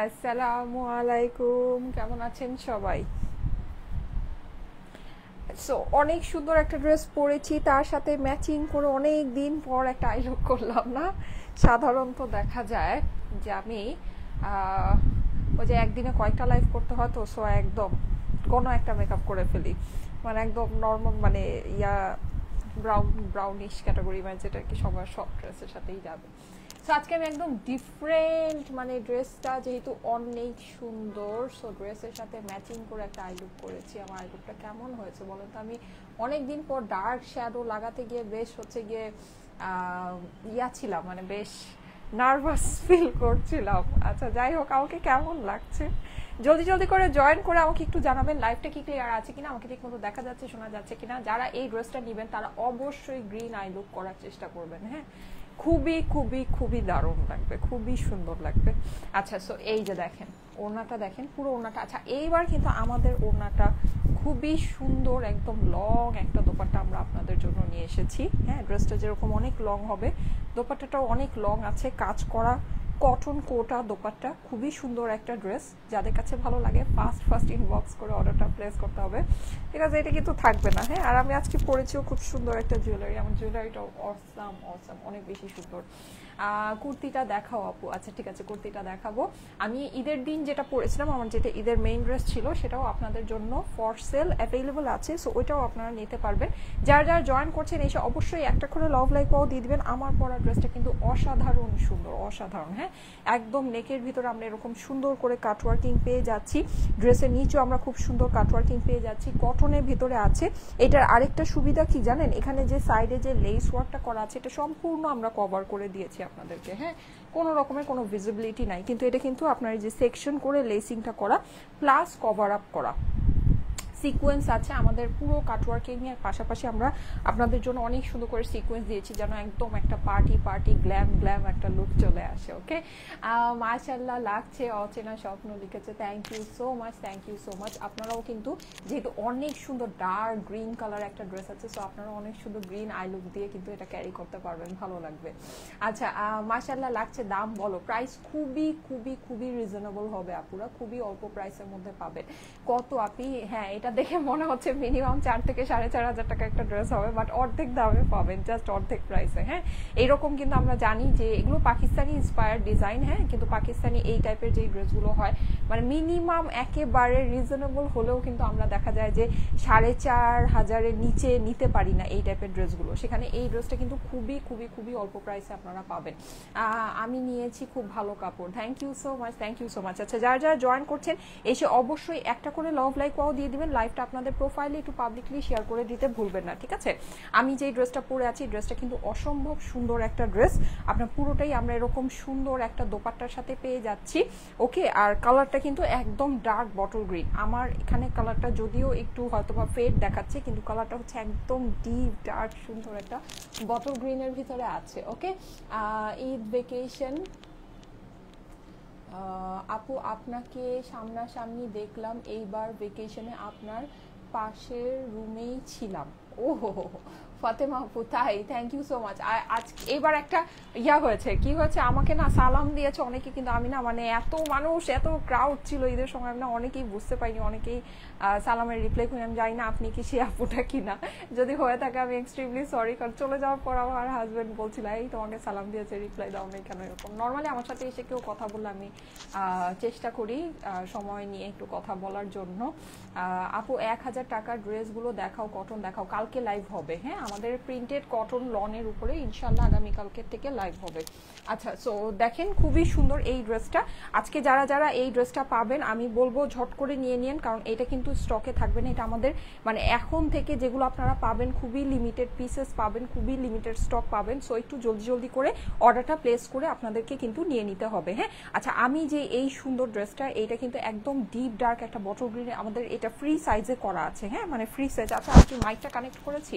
আসসালামু আলাইকুম, কেমন আছেন সবাই? সো অনেক সুন্দর একটা ড্রেস পরেছি, তার সাথে ম্যাচিং করে অনেক দিন পর একটা আই লুক করলাম না। সাধারণত দেখা যায় যে আমি আহ, ওই যে একদিনে কয়েকটা লাইভ করতে হয়, তো সো একদম কোনো একটা মেকআপ করে ফেলি, মানে একদম নর্মাল, মানে ইয়া ব্রাউনিশ ক্যাটাগরি, মানে যেটা কি সবার সব ড্রেসের সাথেই যাবে। সো আজকে আমি একদম ডিফারেন্ট, মানে ড্রেসটা যেহেতু অনেক সুন্দর, সো ড্রেসের সাথে ম্যাচিং করে একটা আই লুক করেছি। আমার আই লুকটা কেমন হয়েছে বলেন তো? আমি অনেক দিন পর ডার্ক শ্যাডো লাগাতে গিয়ে বেশ হচ্ছে গিয়ে ছিলাম, মানে বেশ নার্ভাস ফিল করছিলাম। আচ্ছা যাই হোক, আমাকে কেমন লাগছে জলদি জলদি করে জয়েন করে আমাকে একটু জানাবেন লাইভটা কি ক্লিয়ার আছে কিনা, আমাকে ঠিক মতো দেখা যাচ্ছে শোনা যাচ্ছে কিনা। যারা এই ড্রেসটা নেবেন তারা অবশ্যই গ্রিন আই লুক করার চেষ্টা করবেন। হ্যাঁ, খুবই খুবই খুবই দারুণ লাগবে, খুবই সুন্দর লাগবে। আচ্ছা, সো এই যে দেখেন ওড়নাটা, দেখেন পুরো ওড়নাটা। আচ্ছা, এইবার কিন্তু আমাদের ওড়নাটা খুবই সুন্দর, একদম লং একটা দোপাট্টা আমরা আপনাদের জন্য নিয়ে এসেছি। হ্যাঁ, ড্রেসটা যেরকম অনেক লং হবে, দোপাট্টাটাও অনেক লং আছে, কাজ করা কটন কোটা দোপাট্টা, খুবই সুন্দর একটা ড্রেস। যাদের কাছে ভালো লাগে ফার্স্ট ফার্স্ট ইনবক্স করে অর্ডারটা প্লেস করতে হবে, ঠিক আছে? এটা কিন্তু থাকবে না। হ্যাঁ, আর আমি আজকে পরেছিও খুব সুন্দর একটা জুয়েলারি, আমার জুয়েলারিটাও অসাম অসাম, অনেক বেশি সুন্দর। কুর্তিটা দেখাও আপু। আচ্ছা ঠিক আছে, কুর্তিটা দেখাবো। আমি ঈদের দিন যেটা পরেছিলাম, আমার যেটা ঈদের মেইন ড্রেস ছিল, সেটাও আপনাদের জন্য ফর সেল অ্যাভেলেবল আছে, সো ওইটাও আপনারা নিতে পারবেন। যারা যারা জয়েন করছেন এসে অবশ্যই একটা করে লাভ লাইকও দিয়ে দিবেন। আমার পরা ড্রেসটা কিন্তু অসাধারণ সুন্দর, অসাধারণ। হ্যাঁ, একদম নেকের ভিতরে আমরা এরকম সুন্দর করে কাটওয়ার্কিং পেয়ে যাচ্ছি, ড্রেসের নিচেও আমরা খুব সুন্দর কাটওয়ার্কিং পেয়ে যাচ্ছি, কটনের ভিতরে আছে। এটার আরেকটা সুবিধা কি জানেন, এখানে যে সাইডে যে লেস ওয়ার্কটা করা আছে, এটা সম্পূর্ণ আমরা কভার করে দিয়েছি আপনাদেরকে। হ্যাঁ, কোনো রকমের কোনো ভিজিবিলিটি নাই, কিন্তু এটা কিন্তু আপনার যে সেকশন করে লেসিংটা করা প্লাস কভার আপ করা সিকোয়েন্স আছে আমাদের পুরো কাটওয়ার্কিং এর পাশাপাশি আমরা আপনাদের জন্য অনেক সুন্দর করে সিকোয়েন্স দিয়েছি, যেন একদম একটা পার্টি পার্টি গ্ল্যাম গ্ল্যাম একটা লুক চলে আসে। ওকে, মাশাআল্লাহ লাগছে, অচেনা স্বপ্ন লিখেছে, thank you so much, thank you so much. আপনারাও কিন্তু যেহেতু অনেক সুন্দর ডার্ক গ্রিন কালার একটা ড্রেস আছে, সো আপনারা অনেক সুন্দর গ্রিন আই লুক দিয়ে কিন্তু এটা ক্যারি করতে পারবেন, ভালো লাগবে। আচ্ছা, মাশাআল্লাহ লাগছে। দাম বলো, প্রাইস খুবই খুবই খুবই রিজনেবল হবে আপুরা, খুবই অল্প প্রাইসের মধ্যে পাবেন। কত আপনি? হ্যাঁ, এটা দেখে মনে হচ্ছে মিনিমাম 4 থেকে 4.5 হাজার টাকা একটা ড্রেস হবে, বাট অর্ধেক দামে পাবেন, জাস্ট অর্ধেক প্রাইসে। হ্যাঁ, এইরকম কিন্তু আমরা জানি যে এগুলো পাকিস্তানি ইন্সপায়ার্ড ডিজাইন। হ্যাঁ, কিন্তু পাকিস্তানি এই টাইপের যে ড্রেসগুলো হয়, মানে মিনিমাম একেবারে রিজনেবল হলেও কিন্তু আমরা দেখা যায় যে 4.5 হাজারের নিচে নিতে পারি না এই টাইপের ড্রেসগুলো, সেখানে এই ড্রেসটা কিন্তু খুবই খুবই খুবই অল্প প্রাইসে আপনারা পাবেন। আমি নিয়েছি খুব ভালো কাপড়, thank you so much, thank you so much. আচ্ছা, যারা যারা জয়েন করছেন এসে অবশ্যই একটা করে লাভ লাইক ওয়াও দিয়ে দিবেন, লাইভটা আপনাদের প্রোফাইলে একটু পাবলিকলি শেয়ার করে দিতে ভুলবেন না, ঠিক আছে? আমি যেই ড্রেসটা পরে আছি, ড্রেসটা কিন্তু অসম্ভব সুন্দর একটা ড্রেস, আপনার পুরোটাই আমরা এরকম সুন্দর একটা দোপাট্টার সাথে পেয়ে যাচ্ছি। ওকে, আর কালারটা কিন্তু একদম ডার্ক বটল গ্রিন। আমার এখানে কালারটা যদিও একটু হয়তোবা ফেড দেখাচ্ছে, কিন্তু কালারটা হচ্ছে একদম ডিপ ডার্ক সুন্দর একটা বটল গ্রিনের ভিতরে আছে। ওকে, ঈদ ভেকেশন আপু, আপনাকে সামনাসামনি দেখলাম, এইবার ভেকেশনে আপনার পাশের রুমেই ছিলাম। ও হো হো, ফাতেমা আপু, তাই? Thank you so much. আজ এবার একটা হয়েছে, কি হয়েছে, আমাকে না সালাম দিয়েছে অনেকে, কিন্তু আমি না, মানে এত মানুষ এত ক্রাউড ছিল ঈদের সময়, আমি না অনেকেই বুঝতে পারিনি, অনেকেই সালামের রিপ্লাই করি। আমি জানি না আপনি কি সে আপুটা কিনা, যদি হয়ে থাকে আমি এক্সট্রিমলি সরি। কারণ চলে যাওয়ার পর আমার হাজব্যান্ড বলছিল, এই তোমাকে সালাম দিয়েছে, রিপ্লাই দাও না কেন এরকম। নর্মালি আমার সাথে এসে কেউ কথা বললে আমি চেষ্টা করি সময় নিয়ে একটু কথা বলার জন্য। আপু 1,000 টাকার ড্রেসগুলো দেখাও, কটন দেখাও, কালকে লাইভ হবে। হ্যাঁ, আমাদের প্রিন্টেড কটন লনের উপরে ইনশাল্লাহ আগামীকালকের থেকে লাইভ হবে। আচ্ছা, সো দেখেন খুবই সুন্দর এই ড্রেসটা। আজকে যারা যারা এই ড্রেসটা পাবেন আমি বলবো ঝট করে নিয়ে নিন, কারণ এটা কিন্তু স্টকে থাকবে না। এটা আমাদের মানে এখন থেকে যেগুলো আপনারা পাবেন খুবই লিমিটেড পিসেস পাবেন, খুবই লিমিটেড স্টক পাবেন, সো একটু জলদি জলদি করে অর্ডারটা প্লেস করে আপনাদেরকে কিন্তু নিয়ে নিতে হবে। হ্যাঁ, আচ্ছা, আমি যে এই সুন্দর ড্রেসটা, এইটা কিন্তু একদম ডিপ ডার্ক একটা বটল গ্রিনে আমাদের এটা ফ্রি সাইজে করা আছে। হ্যাঁ, মানে ফ্রি সাইজ। আচ্ছা, আমি কি মাইকটা কানেক্ট করেছি?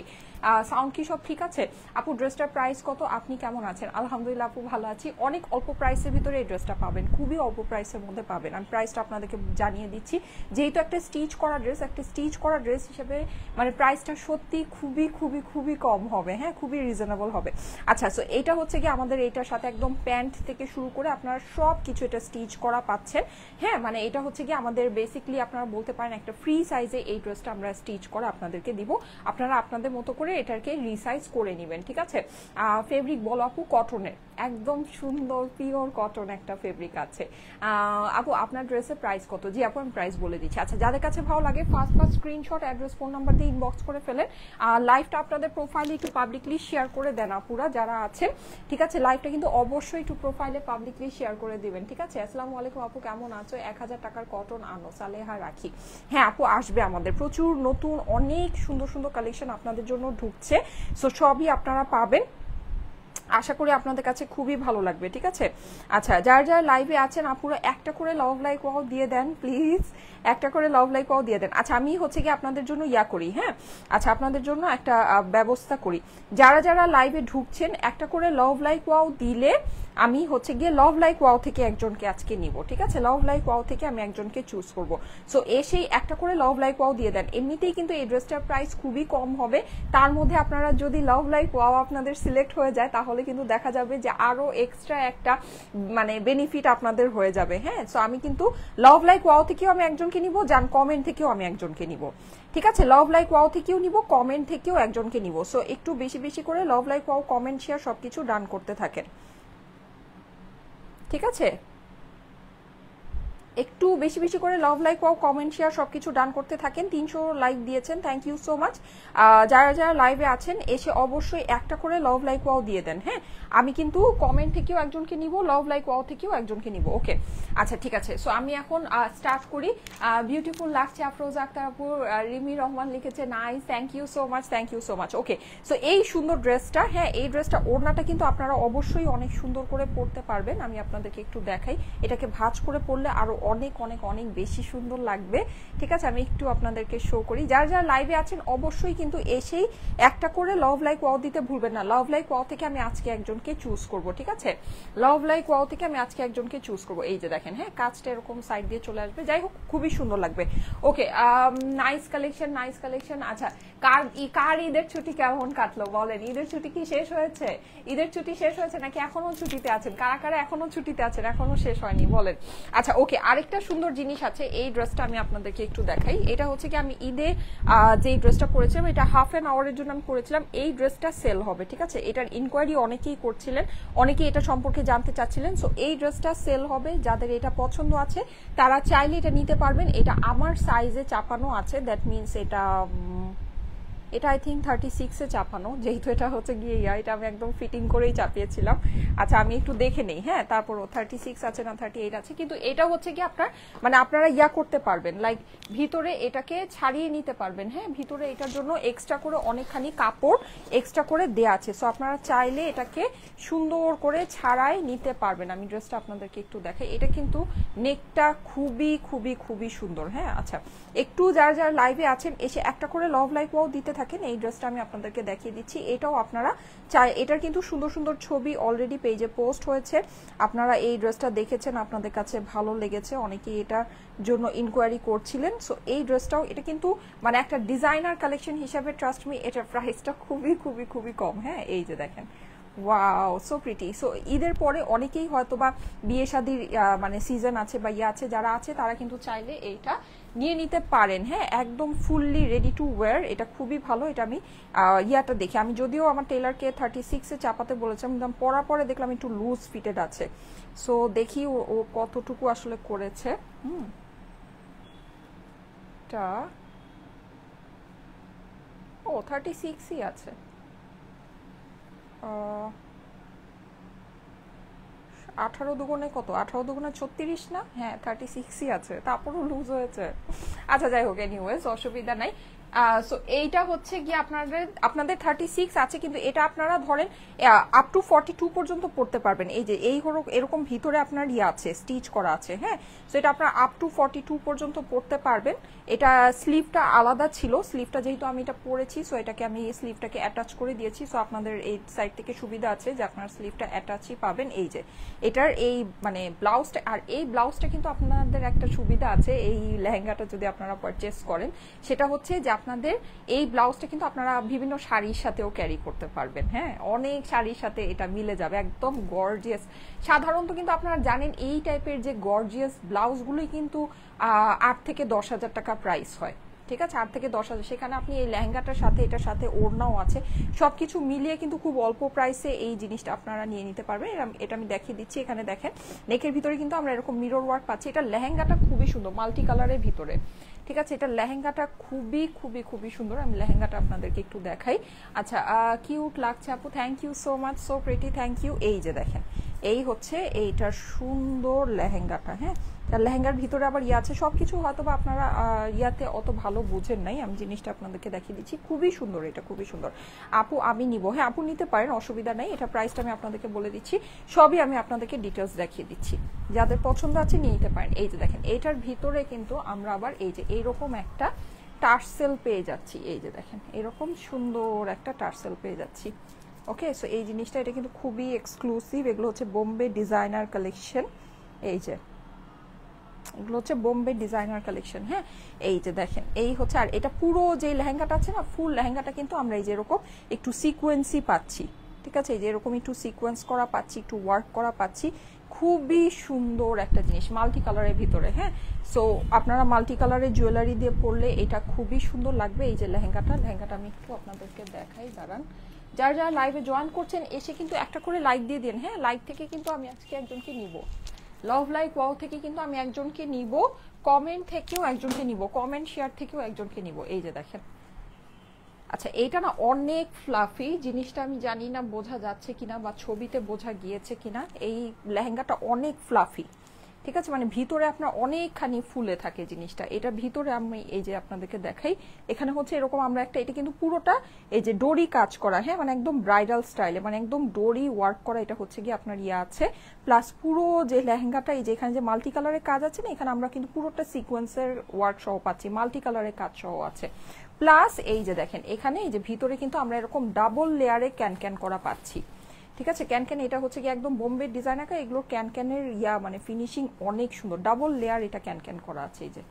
সাউন্ড কি সব ঠিক আছে? আপু ড্রেসটার প্রাইস কত, আপনি কেমন আছেন? আলহামদুলিল্লাহ আপু ভালো আছি। অনেক অল্প প্রাইসের ভিতরে এই ড্রেসটা পাবেন, খুবই অল্প প্রাইসের মধ্যে পাবেন। আমি প্রাইসটা আপনাদেরকে জানিয়ে দিচ্ছি, যেহেতু একটা স্টিচ করা ড্রেস, একটা স্টিচ করা ড্রেস হিসেবে মানে প্রাইসটা সত্যি খুবই খুবই খুবই কম হবে, হ্যাঁ খুবই রিজনেবল হবে। আচ্ছা, সো এটা হচ্ছে কি আমাদের এটার সাথে একদম প্যান্ট থেকে শুরু করে আপনারা সব কিছু এটা স্টিচ করা পাচ্ছেন, হ্যাঁ মানে এটা হচ্ছে কি আমাদের বেসিকলি আপনারা বলতে পারেন একটা ফ্রি সাইজে এই ড্রেসটা আমরা স্টিচ করে আপনাদেরকে দিব, আপনারা আপনাদের মতো করে এটাকে রিসাইজ করে নেবেন, ঠিক আছে। ফেব্রিক বলো আপু কটনের, একদম সুন্দর পিওর কটন একটা ফেব্রিক আছে। আপু আপনার ড্রেসের প্রাইস কত? জি আপু আমি প্রাইস বলে দিচ্ছি। আচ্ছা, যাদের কাছে ভালো লাগে first screenshot, address, phone number দিয়ে ইনবক্স করে ফেলেন। লাইভটা আপনাদের প্রোফাইলে একটু পাবলিকলি শেয়ার করে দেন আপুরা যারা আছেন, ঠিক আছে। লাইভটা কিন্তু অবশ্যই একটু প্রোফাইলে পাবলিকলি শেয়ার করে দিবেন, ঠিক আছে। আসসালামু আলাইকুম আপু, কেমন আছো? 1000 টাকার কটন আনো, সালেহা রাখি। হ্যাঁ আপু আসবে, আমাদের প্রচুর নতুন অনেক সুন্দর সুন্দর কালেকশন আপনাদের জন্য ঢুকছে, সো সবই আপনারা পাবেন, আশা করি আপনাদের কাছে খুবই ভালো লাগবে, ঠিক আছে। আচ্ছা, যারা যারা লাইভে আছেন আপুরা একটা করে লাভ লাইক ওয়াও দিয়ে দেন প্লিজ, একটা করে লাভ লাইক ওয়াও দিয়ে দেন। আচ্ছা, আমি হচ্ছে কি আপনাদের জন্য করি, হ্যাঁ আচ্ছা আপনাদের জন্য একটা ব্যবস্থা করি, যারা যারা লাইভে ঢুকছেন একটা করে লাভ লাইক ওয়াও দিলে আমি হচ্ছে গিয়ে লাভ লাইক ওয়াও থেকে একজনকে আজকে নিব, ঠিক আছে। লাভ লাইক ওয়াও থেকে আমি একজনকে চুজ করব, সো এসেই একটা করে লাভ লাইক ওয়াও দিয়ে দেন। এমনিতেই কিন্তু এই ড্রেসটার প্রাইস খুবই কম হবে, তার মধ্যে আপনারা যদি লাভ লাইক ওয়াও আপনাদের সিলেক্ট হয়ে যায় তাহলে কিন্তু দেখা যাবে যে আরো এক্সট্রা একটা মানে বেনিফিট আপনাদের হয়ে যাবে, হ্যাঁ। সো আমি কিন্তু লাভ লাইক ওয়াও থেকেও আমি একজনকে নিব, জান কমেন্ট থেকেও আমি একজনকে নিব, ঠিক আছে। লাভ লাইক ওয়াও থেকেও নিব, কমেন্ট থেকেও একজনকে নিব, সো একটু বেশি বেশি করে love like wow comment share সবকিছু ডান করতে থাকেন, ঠিক আছে। একটু বেশি বেশি করে love like wow comment share সবকিছু ডান করতে থাকেন। 300 লাইক দিয়েছেন, থ্যাংক ইউ সো মাচ। যারা যারা লাইভে আছেন এসে অবশ্যই একটা করে লাভ লাইক ওয়াও দিয়ে দেন, হ্যাঁ। আমি কিন্তু কমেন্ট থেকেও একজনকে নিব, লাভ লাইক ওয়াও থেকেও একজনকে নিব, ওকে। আচ্ছা ঠিক আছে, সো আমি এখন স্টার্ট করি। বিউটিফুল লাগছে আফরোজা আক্তার আপু, রিমি রহমান লিখেছে nice, thank you so much, thank you so much, okay. So এই সুন্দর ড্রেসটা, হ্যাঁ এই ড্রেসটা ওড়নাটা কিন্তু আপনারা অবশ্যই অনেক সুন্দর করে পরতে পারবেন। আমি আপনাদেরকে একটু দেখাই, এটাকে ভাঁজ করে পরলে আরো অনেক অনেক অনেক বেশি সুন্দর লাগবে, ঠিক আছে। আমি একটু আপনাদেরকে শো করি, যারা যারা লাইভে আছেন অবশ্যই কিন্তু এসেই একটা করে লাভ লাইক ওয়াও দিতে ভুলবেন না। লাভ লাইক ওয়াও থেকে আমি আজকে একজনকে চুজ করব, ঠিক আছে। লাভ লাইক ওয়াও থেকে আমি আজকে একজনকে চুজ করব, এই যে দেখেন, হ্যাঁ কাজটা এরকম সাইড দিয়ে চলে আসবে, যাই হোক খুবই সুন্দর লাগবে, okay. Nice collection, nice collection. আচ্ছা, কার ঈদের ছুটি কেমন কাটলো বলেন? ঈদের ছুটি কি শেষ হয়েছে? ঈদের ছুটি শেষ হয়েছে নাকি এখনো ছুটিতে আছেন? কারা কারা এখনো ছুটিতে আছেন, এখনো শেষ হয়নি বলেন? আচ্ছা ওকে, আরেকটা সুন্দর জিনিস আছে, এই ড্রেসটা আমি আপনাদেরকে একটু দেখাই। এটা হচ্ছে কি আমি ঈদে যে ড্রেসটা পরেছিলাম এটা হাফ অ্যান আওয়ারের জন্য আমি পরেছিলাম, এই ড্রেসটা সেল হবে, ঠিক আছে। এটার ইনকোয়ারি অনেকেই করছিলেন, অনেকেই এটা সম্পর্কে জানতে চাচ্ছিলেন, সো এই ড্রেসটা সেল হবে, যাদের এটা পছন্দ আছে তারা চাইলে এটা নিতে পারবেন। এটা আমার সাইজে চাপানো আছে, দ্যাট মিনস এটা আই থিঙ্ক 36-এ চাপানো, যেহেতু এটা হচ্ছে গিয়ে এটা আমি একদম ফিটিং করেই চাপিয়েছিলাম। আচ্ছা আমি একটু দেখে নেই, হ্যাঁ তারপরও 36 আছে না 38 আছে, কিন্তু এটা হচ্ছে কি আপনার মানে আপনারা করতে পারবেন, লাইক ভিতরে এটাকে ছাড়িয়ে নিতে পারবেন, হ্যাঁ ভিতরে এটার জন্য এক্সট্রা করে অনেকখানি কাপড় এক্সট্রা করে দেয়া আছে, সো আপনারা চাইলে এটাকে সুন্দর করে ছাড়াই নিতে পারবেন। আমি ড্রেসটা আপনাদেরকে একটু দেখাই, এটা কিন্তু নেকটা খুবই খুবই খুবই সুন্দর, হ্যাঁ। আচ্ছা একটু যারা যারা লাইভে আছেন এসে একটা করে লাভ লাইক ওয়াও দিতে থাকেন। এই ড্রেসটা আমি আপনাদেরকে দেখিয়ে দিচ্ছি, এটাও আপনারা চাই, এটার কিন্তু সুন্দর সুন্দর ছবি অলরেডি পেজে পোস্ট হয়েছে, আপনারা এই ড্রেসটা দেখেছেন, আপনাদের কাছে ভালো লেগেছে, অনেকেই এটার জন্য ইনকোয়ারি করছিলেন। সো এই ড্রেসটাও এটা কিন্তু মানে একটা ডিজাইনার কালেকশন হিসাবে ট্রাস্ট মি এটার প্রাইসটা খুবই খুবই খুবই কম, হ্যাঁ এই যে দেখেন, ওয়াও সো প্রিটি। সো ঈদের পরে অনেকেই হয়তো বা বিয়ে শাদির মানে সিজন আছে বা আছে, যারা আছে তারা কিন্তু চাইলে এইটা নিয়ে নিতে পারেন, হ্যাঁ একদম ফুললি রেডি টু ওয়্যার, এটা খুবই ভালো। এটা আমি দেখি, আমি যদিও আমার টেলারকে 36-এ চাপাতে বলেছিলাম, পরার পরে দেখলাম একটু লুজ ফিটেড আছে, সো দেখি ও কতটুকু আসলে করেছে। ও 36ই আছে, 18 দুগুণে কত, 18 দুগুণে 36 না, হ্যাঁ 36ই আছে, তারপরও লুজ হয়েছে। আচ্ছা যাই হোক, এনিওয়েজ অসুবিধা নাই। সো এইটা হচ্ছে গিয়ে আপনাদের 36 আছে, কিন্তু এটা আপনারা ধরেন আপ টু 42 পর্যন্ত পড়তে পারবেন। এই যে এই হলো এরকম ভিতরে আপনার আছে, স্টিচ করা আছে। হ্যাঁ, সো এটা আপনার আপ টু 42 পর্যন্ত পড়তে পারবেন। এটা স্লিভটা আলাদা ছিল, স্লিভটা যেহেতু আমি এটা পরেছি, সো এটাকে আমি এই স্লিভটাকে অ্যাটাচ করে দিয়েছি। সো আপনাদের এই সাইড থেকে সুবিধা আছে যে আপনার স্লিভটা অ্যাটাচই পাবেন। এই যে এটার এই মানে ব্লাউজটা, আর এই ব্লাউজটা কিন্তু আপনাদের একটা সুবিধা আছে এই লেহেঙ্গাটা যদি আপনারা পারচেস করেন, সেটা হচ্ছে যে আপনাদের এই ব্লাউজটা কিন্তু আপনারা বিভিন্ন শাড়ির সাথেও ক্যারি করতে পারবেন। হ্যাঁ, অনেক শাড়ির সাথে এটা মিলে যাবে, একদম গর্জিয়াস। সাধারণত কিন্তু আপনারা জানেন এই টাইপের যে গর্জিয়াস ব্লাউজগুলোই কিন্তু 8 থেকে 10,000 টাকা প্রাইস হয়। ঠিক আছে, 8 থেকে 10,000। সেখানে আপনি এই লেহেঙ্গাটার সাথে এটার সাথে ওড়নাও আছে, সবকিছু মিলিয়ে কিন্তু খুব অল্প প্রাইসে এই জিনিসটা আপনারা নিয়ে নিতে পারবেন। এটা আমি দেখিয়ে দিচ্ছি। এখানে দেখেন নেকের ভিতরে কিন্তু আমরা এরকম মিরর ওয়ার্ক পাচ্ছি। এটা লেহেঙ্গাটা খুবই সুন্দর, মাল্টি কালারের ভিতরে। ঠিক আছে, এটা লেহেঙ্গাটা খুবই খুবই খুবই সুন্দর। আমি লেহেঙ্গাটা আপনাদেরকে একটু দেখাই। আচ্ছা, কিউট লাগছে আপু, thank you so much, so pretty, thank you. এই যে দেখেন, এই হচ্ছে এইটার সুন্দর লেহেঙ্গাটা। হ্যাঁ, তার লেহেঙ্গার ভিতরে আবার আছে সবকিছু, হয়তো বা আপনারা ইয়াতে অত ভালো বুঝেন নাই, আমি জিনিসটা আপনাদেরকে দেখিয়ে দিচ্ছি। খুবই সুন্দর, এটা খুবই সুন্দর। আপু আমি নিব, হ্যাঁ আপু নিতে পারেন, অসুবিধা নাই। এটা প্রাইসটা আমি আপনাদেরকে বলে দিচ্ছি, সবই আমি আপনাদেরকে ডিটেলস দেখিয়ে দিচ্ছি। যাদের পছন্দ আছে নিয়ে নিতে পারেন। এই যে দেখেন, এইটার ভিতরে কিন্তু আমরা আবার এই যে এইরকম একটা টার্সেল পেয়ে যাচ্ছি। এই যে দেখেন, এরকম সুন্দর একটা টার্সেল পেয়ে যাচ্ছি। ওকে, সো এই জিনিসটা এটা কিন্তু খুবই এক্সক্লুসিভ। এগুলো হচ্ছে বোম্বে ডিজাইনার কালেকশন। এই যে এগুলো হচ্ছে বোম্বে ডিজাইনার কালেকশন। হ্যাঁ, এই যে দেখেন, এই হচ্ছে। আর এটা পুরো যে লেহেঙ্গাটা আছে না, ফুল লেহেঙ্গাটা কিন্তু আমরা এই যে এরকম একটু সিকোয়েন্সই পাচ্ছি। ঠিক আছে, এই যে এরকম একটু সিকোয়েন্স করা পাচ্ছি, একটু ওয়ার্ক করা পাচ্ছি। খুবই সুন্দর একটা জিনিস, মাল্টি কালারের ভিতরে। হ্যাঁ, সো আপনারা মাল্টি কালারের জুয়েলারি দিয়ে পরলে এটা খুবই সুন্দর লাগবে। এই যে লেহেঙ্গাটা আমি একটু আপনাদেরকে দেখাই, দাঁড়ান। যারা যারা লাইভে জয়েন করছেন এসে কিন্তু একটা করে লাইক দিয়ে দিন। হ্যাঁ, লাইক থেকে কিন্তু আমি আজকে একজনকে নিব, লাভ লাইক ওয়াও থেকে কিন্তু আমি একজনকে নিব, কমেন্ট থেকেও একজনকে নিব, কমেন্ট শেয়ার থেকেও একজনকে নিব। এই যে দেখেন, আচ্ছা এইটা না অনেক ফ্লাফি জিনিসটা, আমি জানি না বোঝা যাচ্ছে কিনা বা ছবিতে বোঝা গিয়েছে কিনা। এই লেহেঙ্গাটা অনেক ফ্লাফি। ঠিক আছে, মানে ভিতরে আপনার অনেকখানি ফুলে থাকে জিনিসটা। এটা ভিতরে আমি এই যে আপনাদেরকে দেখাই, এখানে হচ্ছে এরকম আমরা একটা, এটা কিন্তু পুরোটা এই যে ডোরি কাজ করা। হ্যাঁ, মানে একদম ব্রাইডাল স্টাইলে, মানে একদম ডোরি ওয়ার্ক করা। এটা হচ্ছে কি আপনার আছে, প্লাস পুরো যে লেহেঙ্গাটা এই যে এখানে যে মাল্টি কালারের কাজ আছে না, এখানে আমরা কিন্তু পুরোটা সিকোয়েন্সের ওয়ার্ক সহ পাচ্ছি, মাল্টি কালারের কাজ সহ আছে। প্লাস এই যে দেখেন, এখানে এই যে ভিতরে কিন্তু আমরা এরকম ডাবল লেয়ারে ক্যান করা পাচ্ছি। ঠিক আছে, ক্যান এটা হচ্ছে কি একদম বোম্বে ডিজাইনার, এগুলো ক্যানের মানে ফিনিশিং অনেক সুন্দর। ডাবল লেয়ার এটা ক্যান করা আছে এই যে।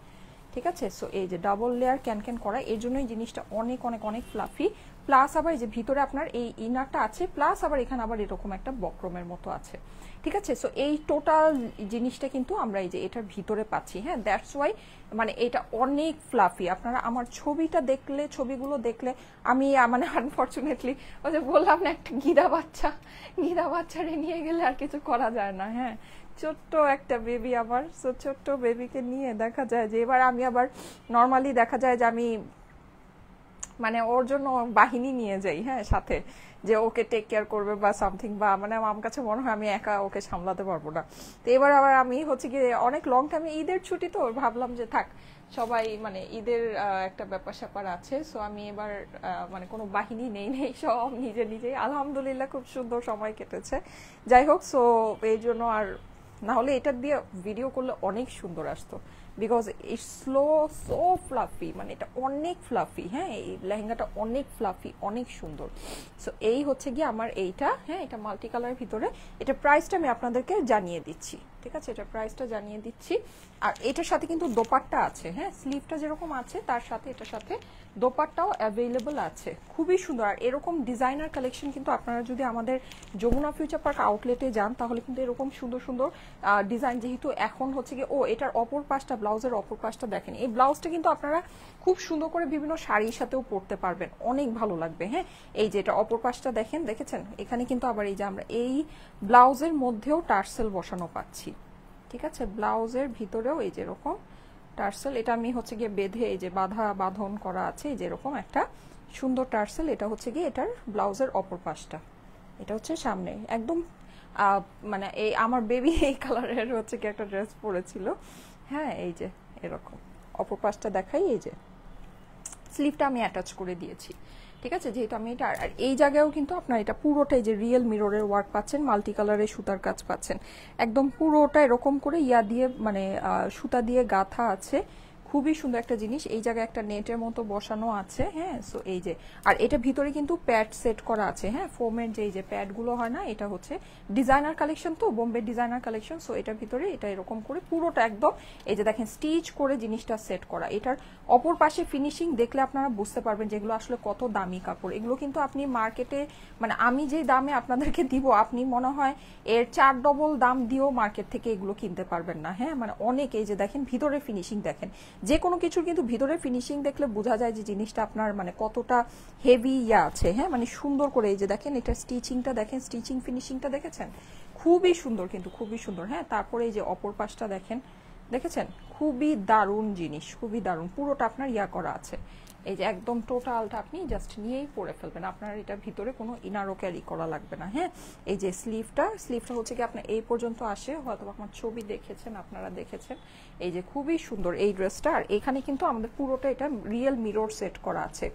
ঠিক আছে, সো এই যে ডাবল লেয়ার ক্যান করা, এর জন্যই জিনিসটা অনেক অনেক অনেক ফ্লাফি। প্লাস আবার এই যে ভিতরে আপনার এই ইনারটা আছে, প্লাস আবার এখানে আবার এরকম একটা বক্রমের মতো আছে। ঠিক আছে, সো এই টোটাল জিনিসটা কিন্তু আমরা এই যে এটার ভিতরে পাচ্ছি। হ্যাঁ, দ্যাটস ওয়াই মানে এটা অনেক ফ্লাফি। আপনারা আমার ছবিগুলো দেখলে আমি মানে আনফরচুনেটলি ওই যে বললাম না, একটা গিধা বাচ্চারে নিয়ে গেলে আর কিছু করা যায় না। হ্যাঁ, ছোট্ট একটা বেবি আবার, সো ছোট্ট বেবিকে নিয়ে দেখা যায় যে এবার আমি আবার নর্মালি দেখা যায় যে আমি মানে ওর জন্য বাহিনী নিয়ে যাই। হ্যাঁ, সাথে যে ওকে টেক কেয়ার করবে বা সামথিং, বা মানে আমার কাছে মনে হয় আমি একা ওকে সামলাতে পারবো না। তো এবার আবার আমি হচ্ছে কি অনেক লং টাইমে ঈদের ছুটি, তো ভাবলাম যে থাক সবাই মানে ঈদের একটা ব্যাপার স্যাপার আছে, সো আমি এবার মানে কোনো বাহিনী নেই সব নিজেই আলহামদুলিল্লাহ খুব সুন্দর সময় কেটেছে। যাই হোক, সো এই জন্য আর না হলে এটা দিয়ে ভিডিও করলে অনেক সুন্দর আসতো, বিকজ ইটস সো ফ্লাফি, মানে এটা অনেক ফ্লাফি। হ্যাঁ, এই লেহেঙ্গাটা অনেক ফ্লাফি, অনেক সুন্দর। সো এই হচ্ছে গিয়ে আমার এইটা। হ্যাঁ, এটা মাল্টি কালারের ভিতরে। এটা প্রাইসটা আমি আপনাদেরকে জানিয়ে দিচ্ছি। ঠিক আছে, এটা প্রাইসটা জানিয়ে দিচ্ছি। আর এটার সাথে কিন্তু দোপাট্টা আছে। হ্যাঁ, স্লিভটা যেরকম আছে তার সাথে এটার সাথে দোপাট্টাও অ্যাভেলেবল আছে। খুবই সুন্দর। আর এরকম ডিজাইনার কালেকশন কিন্তু আপনারা যদি আমাদের যমুনা ফিউচার পার্ক আউটলেটে যান, তাহলে কিন্তু এরকম সুন্দর সুন্দর ডিজাইন, যেহেতু এখন হচ্ছে গিয়ে এটার অপর পাশটা, ব্লাউজের অপর পাশটা দেখেন। এই ব্লাউজটা কিন্তু আপনারা খুব সুন্দর করে বিভিন্ন শাড়ির সাথেও পরতে পারবেন, অনেক ভালো লাগবে। হ্যাঁ, এই যে এটা অপর পাশটা দেখেছেন, এখানে কিন্তু আবার এই যে আমরা এই ব্লাউজের মধ্যেও টার্সেল বসানো পাচ্ছি। ঠিক আছে, ব্লাউজের ভিতরেও এই যে এরকম টার্সেল, এটা আমি হচ্ছে গিয়ে বেঁধে এই যে বাঁধন করা আছে, এই যে এরকম একটা সুন্দর টার্সেল। এটা হচ্ছে গিয়ে এটার ব্লাউজের অপর পাশটা, এটা হচ্ছে সামনে একদম মানে এই আমার বেবি এই কালারের হচ্ছে কি একটা ড্রেস পরেছিল। হ্যাঁ, এই যে এরকম অপর পাশটা দেখাই, এই যে স্লিভটা আমি অ্যাটাচ করে দিয়েছি, ঠিক আছে, যেহেতু আমি এটা। আর এই জায়গায়ও কিন্তু আপনার এটা পুরোটাই যে রিয়েল মিররের ওয়ার্ক পাচ্ছেন, মাল্টি কালারের সুতার কাজ পাচ্ছেন, একদম পুরোটা এরকম করে ইয়া দিয়ে মানে সুতা দিয়ে গাঁথা আছে, খুবই সুন্দর একটা জিনিস। এই জায়গায় একটা নেটের মতো বসানো আছে, হ্যাঁ। সো এই যে, আর এটা ভিতরে কিন্তু প্যাড সেট করা আছে, হ্যাঁ, ফোমের যে প্যাডগুলো হয় না, এটা হচ্ছে ডিজাইনার কালেকশন, তো বোম্বে ডিজাইনার কালেকশন। সো এটার ভিতরে এটা এরকম করে পুরোটা একদম এই যে দেখেন স্টিচ করে জিনিসটা সেট করা। এটার অপর পাশে ফিনিশিং দেখলে আপনারা বুঝতে পারবেন যেগুলো আসলে কত দামি কাপড়। এগুলো কিন্তু আপনি মার্কেটে মানে আমি যে দামে আপনাদেরকে দিব, আপনি মনে হয় এর 4 ডবল দাম দিয়েও মার্কেট থেকে এগুলো কিনতে পারবেন না, হ্যাঁ। মানে অনেক, এই যে দেখেন ভিতরে ফিনিশিং দেখেন, যে কোনো কিছুর কিন্তু ভিতরে ফিনিশিং দেখলে বোঝা যায় যে জিনিসটা আপনার মানে কতটা হেভি ইয়া আছে, হ্যাঁ। মানে সুন্দর করে এই যে দেখেন এটা স্টিচিংটা দেখেন, স্টিচিং ফিনিশিংটা দেখেছেন, খুবই সুন্দর কিন্তু, খুবই সুন্দর, হ্যাঁ। তারপরে এই যে অপর পাশটা দেখেন, দেখেছেন, খুবই দারুণ জিনিস, খুবই দারুণ, পুরোটা আপনার ইয়া করা আছে। এই যে একদম টোটালটা আপনি জাস্ট নিয়েই পরে ফেলবেন, আপনার এটা ভিতরে কোনো ইনারও ক্যারি করা লাগবে না, হ্যাঁ। এই যে স্লিভটা হচ্ছে কি আপনার এই পর্যন্ত আসে, হয়তো আপনার ছবি দেখেছেন, আপনারা দেখেছেন। এই যে খুবই সুন্দর এই ড্রেসটা। আর এখানে কিন্তু আমাদের পুরোটা এটা রিয়েল মিরর সেট করা আছে,